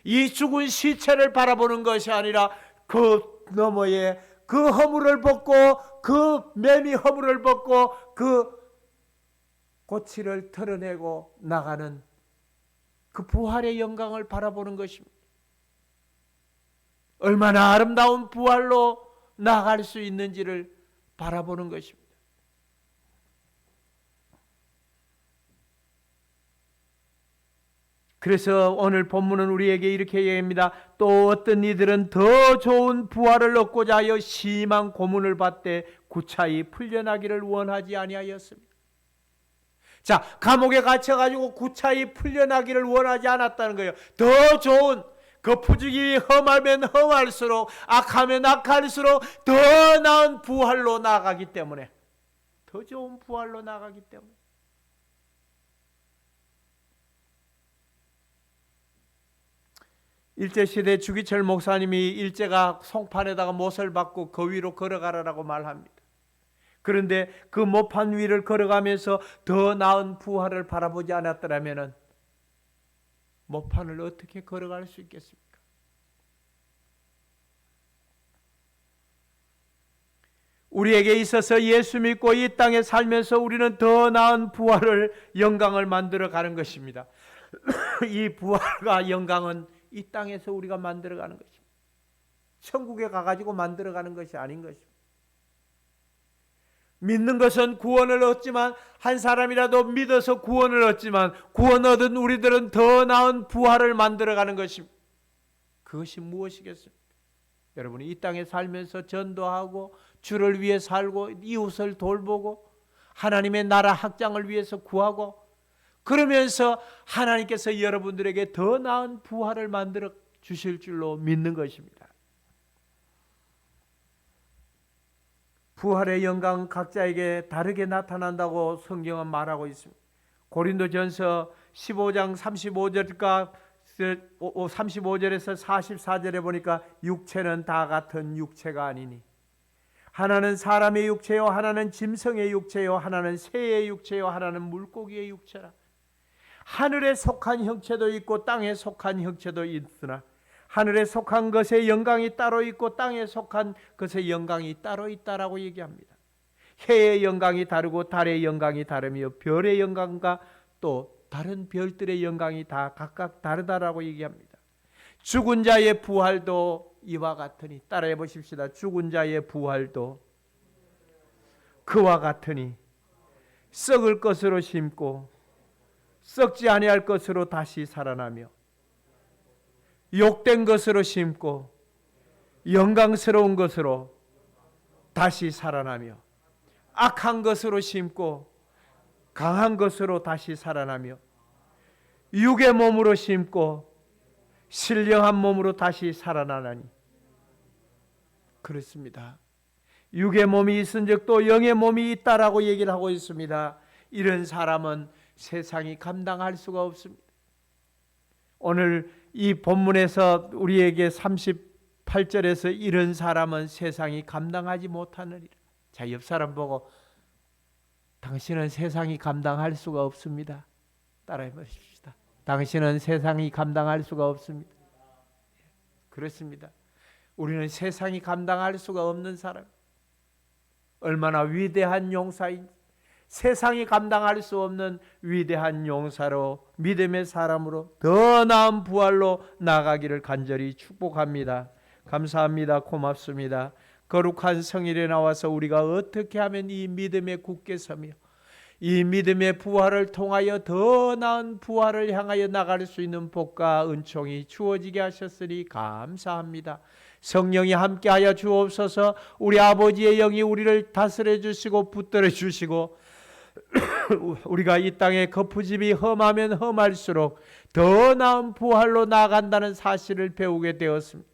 S1: 이 죽은 시체를 바라보는 것이 아니라 그 너머에 그 허물을 벗고, 그 매미 허물을 벗고 그 고치를 털어내고 나가는 그 부활의 영광을 바라보는 것입니다. 얼마나 아름다운 부활로 나아갈 수 있는지를 바라보는 것입니다. 그래서 오늘 본문은 우리에게 이렇게 얘기합니다. 또 어떤 이들은 더 좋은 부활을 얻고자 하여 심한 고문을 받되 구차히 풀려나기를 원하지 아니하였습니다. 자, 감옥에 갇혀가지고 구차히 풀려나기를 원하지 않았다는 거예요. 더 좋은, 그 부죽이 험하면 험할수록, 악하면 악할수록 더 나은 부활로 나아가기 때문에, 더 좋은 부활로 나아가기 때문에. 일제시대 주기철 목사님이 일제가 송판에다가 못을 받고 그 위로 걸어가라고 말합니다. 그런데 그 모판 위를 걸어가면서 더 나은 부활을 바라보지 않았더라면 모판을 어떻게 걸어갈 수 있겠습니까? 우리에게 있어서 예수 믿고 이 땅에 살면서 우리는 더 나은 부활을, 영광을 만들어 가는 것입니다. 이 부활과 영광은 이 땅에서 우리가 만들어 가는 것입니다. 천국에 가가지고 만들어 가는 것이 아닌 것입니다. 믿는 것은 구원을 얻지만, 한 사람이라도 믿어서 구원을 얻지만, 구원 얻은 우리들은 더 나은 부활을 만들어 가는 것입니다. 그것이 무엇이겠습니까? 여러분이 이 땅에 살면서 전도하고 주를 위해 살고 이웃을 돌보고 하나님의 나라 확장을 위해서 구하고, 그러면서 하나님께서 여러분들에게 더 나은 부활을 만들어 주실 줄로 믿는 것입니다. 부활의 영광은 각자에게 다르게 나타난다고 성경은 말하고 있습니다. 고린도전서 15장 35절에서 44절에 보니까 육체는 다 같은 육체가 아니니 하나는 사람의 육체요, 하나는 짐승의 육체요, 하나는 새의 육체요, 하나는 물고기의 육체라. 하늘에 속한 형체도 있고 땅에 속한 형체도 있으나 하늘에 속한 것의 영광이 따로 있고 땅에 속한 것의 영광이 따로 있다라고 얘기합니다. 해의 영광이 다르고 달의 영광이 다르며 별의 영광과 또 다른 별들의 영광이 다 각각 다르다라고 얘기합니다. 죽은 자의 부활도 이와 같으니, 따라해 보십시다. 죽은 자의 부활도 그와 같으니 썩을 것으로 심고 썩지 아니할 것으로 다시 살아나며, 욕된 것으로 심고 영광스러운 것으로 다시 살아나며, 악한 것으로 심고 강한 것으로 다시 살아나며, 육의 몸으로 심고 신령한 몸으로 다시 살아나나니. 그렇습니다. 육의 몸이 있은즉 또 영의 몸이 있다라고 얘기를 하고 있습니다. 이런 사람은 세상이 감당할 수가 없습니다. 오늘 이 본문에서 우리에게 38절에서 이런 사람은 세상이 감당하지 못하느니라. 자, 옆 사람 보고 당신은 세상이 감당할 수가 없습니다. 따라해 보십시다. 당신은 세상이 감당할 수가 없습니다. 그렇습니다. 우리는 세상이 감당할 수가 없는 사람. 얼마나 위대한 용사인지, 세상이 감당할 수 없는 위대한 용사로, 믿음의 사람으로 더 나은 부활로 나아가기를 간절히 축복합니다. 감사합니다. 고맙습니다. 거룩한 성일에 나와서 우리가 어떻게 하면 이 믿음에 굳게 서며 이 믿음의 부활을 통하여 더 나은 부활을 향하여 나갈 수 있는 복과 은총이 주어지게 하셨으니 감사합니다. 성령이 함께하여 주옵소서. 우리 아버지의 영이 우리를 다스려 주시고 붙들어 주시고 우리가 이 땅에 거푸집이 험하면 험할수록 더 나은 부활로 나아간다는 사실을 배우게 되었습니다.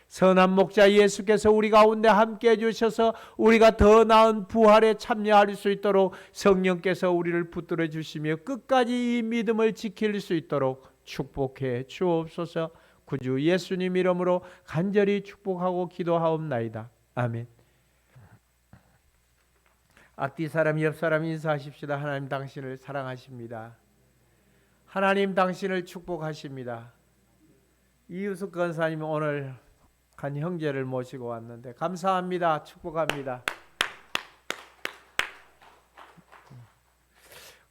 S1: 선한 목자 예수께서 우리 가운데 함께해 주셔서 우리가 더 나은 부활에 참여할 수 있도록 성령께서 우리를 붙들어 주시며 끝까지 이 믿음을 지킬 수 있도록 축복해 주옵소서. 구주 예수님 이름으로 간절히 축복하고 기도하옵나이다. 아멘. 앞뒤 사람 옆 사람 인사하십시다. 하나님 당신을 사랑하십니다. 하나님 당신을 축복하십니다. 이유숙 권사님 오늘 간 형제를 모시고 왔는데 감사합니다. 축복합니다.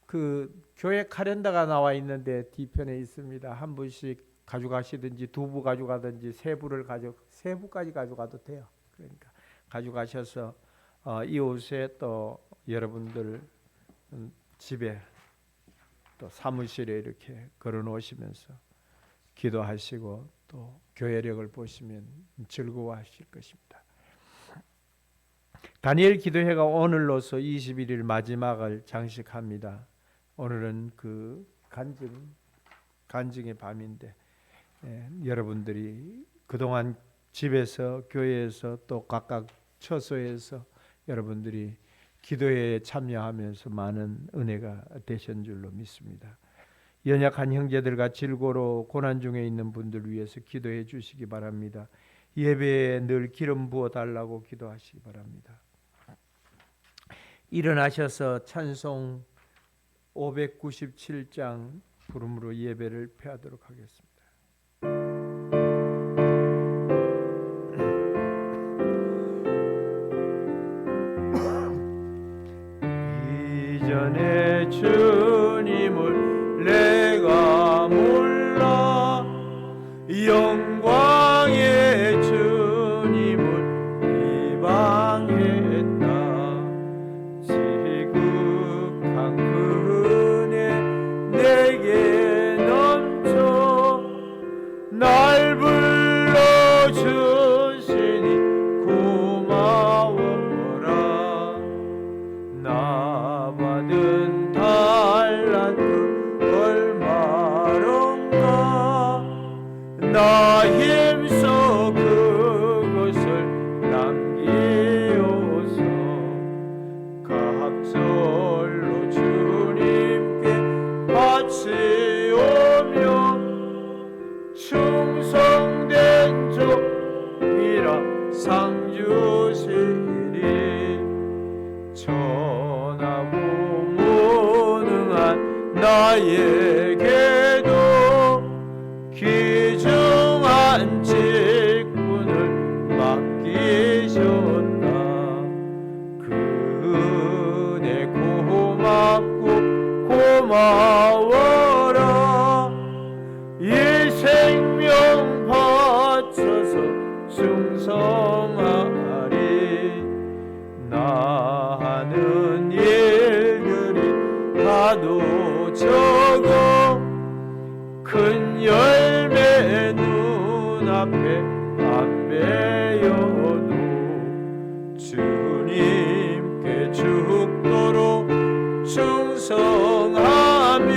S1: 그 교회 카렌더가 나와 있는데 뒤편에 있습니다. 한 분씩 가져가시든지 두 부 가져가든지 세 부까지 가져가도 돼요. 그러니까 가져가셔서 이웃에 또 여러분들 집에 또 사무실에 이렇게 걸어 놓으시면서 기도하시고 또 교회력을 보시면 즐거워하실 것입니다. 다니엘 기도회가 오늘로서 21일 마지막을 장식합니다. 오늘은 그 간증의 밤인데 여러분들이 그동안 집에서 교회에서 또 각각 처소에서 여러분들이 기도회에 참여하면서 많은 은혜가 되신 줄로 믿습니다. 연약한 형제들과 질고로 고난 중에 있는 분들 위해서 기도해 주시기 바랍니다. 예배에 늘 기름 부어 달라고 기도하시기 바랍니다. 일어나셔서 찬송 597장 부름으로 예배를 폐하도록 하겠습니다. 이전에 주님을 내가 몰라 영광의 주님을 비방했다. 지극한 그네 내게 넘쳐 날 불러주시니 고마워라. 나 받은 달란트 얼마런가 나 힘써 그것을 남기어서 감절로 주님께 바치오며 충성된 종이라 상 주시리. 전하고 무능한 나에게도 귀중한 직분을 맡기셨다. 그 은혜 고맙고 고마워라. 이 생명 바쳐서 충성하리. 나 하는 일들이 다도 적어 큰 열매 눈앞에 안 배어도 주님께 죽도록 충성하며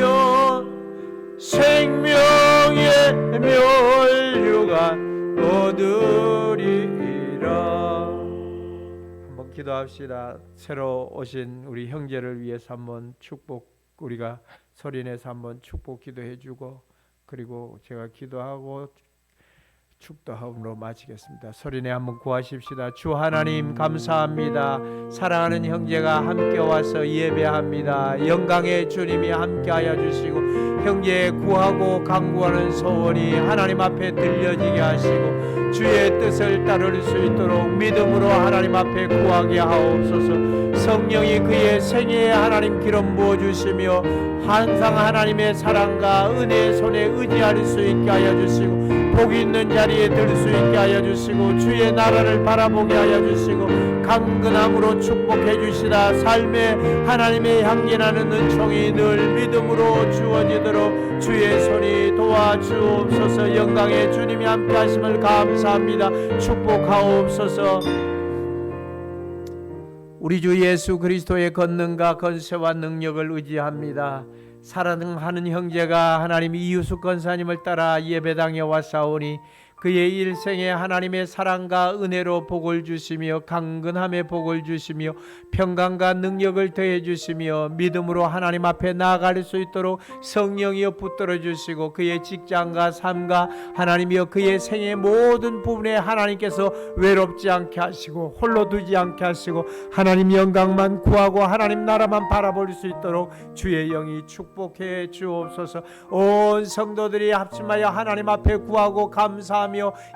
S1: 생명의 면류관 얻으리라. 한번 기도합시다. 새로 오신 우리 형제를 위해서 한번 우리가 소리내서 한번 축복 기도해주고, 그리고 제가 기도하고 축도함으로 마치겠습니다. 소리내 한번 구하십시다. 주 하나님 감사합니다. 사랑하는 형제가 함께 와서 예배합니다. 영광의 주님이 함께하여 주시고 형제의 구하고 간구하는 소원이 하나님 앞에 들려지게 하시고 주의 뜻을 따를 수 있도록 믿음으로 하나님 앞에 구하게 하옵소서. 성령이 그의 생애에 하나님 기름 부어주시며 항상 하나님의 사랑과 은혜의 손에 의지할 수 있게 하여 주시고 복 있는 자리에 들 수 있게 하여 주시고 주의 나라를 바라보게 하여 주시고 강건함으로 축복해 주시다. 삶에 하나님의 향기나는 은총이 늘 믿음으로 주어지도록 주의 손이 도와주옵소서. 영광의 주님이 함께 하심을 감사합니다. 축복하옵소서. 우리 주 예수 그리스도의 권능과 권세와 능력을 의지합니다. 사랑하는 형제가 하나님 이유수 권사님을 따라 예배당에 왔사오니 그의 일생에 하나님의 사랑과 은혜로 복을 주시며 강건함의 복을 주시며 평강과 능력을 더해 주시며 믿음으로 하나님 앞에 나아갈 수 있도록 성령이여 붙들어 주시고 그의 직장과 삶과 하나님이여 그의 생의 모든 부분에 하나님께서 외롭지 않게 하시고 홀로 두지 않게 하시고 하나님 영광만 구하고 하나님 나라만 바라볼 수 있도록 주의 영이 축복해 주옵소서. 온 성도들이 합심하여 하나님 앞에 구하고 감사하며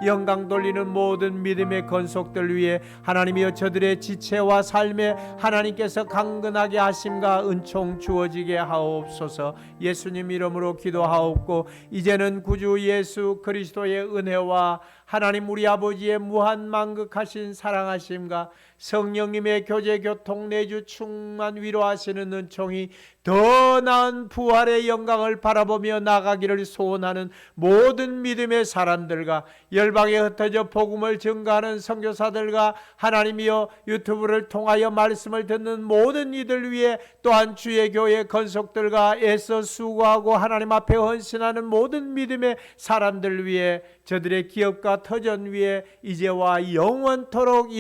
S1: 영광 돌리는 모든 믿음의 건속들 위해 하나님이여 저들의 지체와 삶에 하나님께서 강건하게 하심과 은총 주어지게 하옵소서. 예수님 이름으로 기도하옵고 이제는 구주 예수 그리스도의 은혜와 하나님 우리 아버지의 무한 만극하신 사랑하심과 성령님의 교제 교통 내주 충만 위로하시는 은총이 더 나은 부활의 영광을 바라보며 나가기를 소원하는 모든 믿음의 사람들과 열방에 흩어져 복음을 증거하는 선교사들과 하나님이여 유튜브를 통하여 말씀을 듣는 모든 이들 위해 또한 주의 교회 건속들과 애써 수고하고 하나님 앞에 헌신하는 모든 믿음의 사람들 위해 저들의 기업과 터전 위에 이제와 영원토록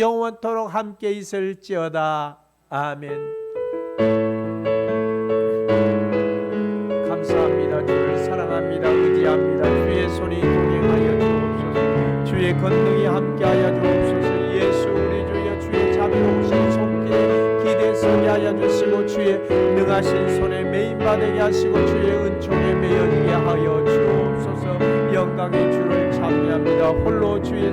S1: 함께 있을지어다. 아멘. 감사합니다. 주를 사랑합니다. 의지합니다. 주의 손이 동행하여 주옵소서. 주의 권능이 함께하여 주옵소서. 예수 우리 주여 주의 자비로우신 손길에 기대 서게 하여 찾아주시고 주의 능하신 손에 메인바되게 하시고 주의 은총에 매여지게 하여 주옵소서. 영광의 주를 찬미합니다. 홀로 주의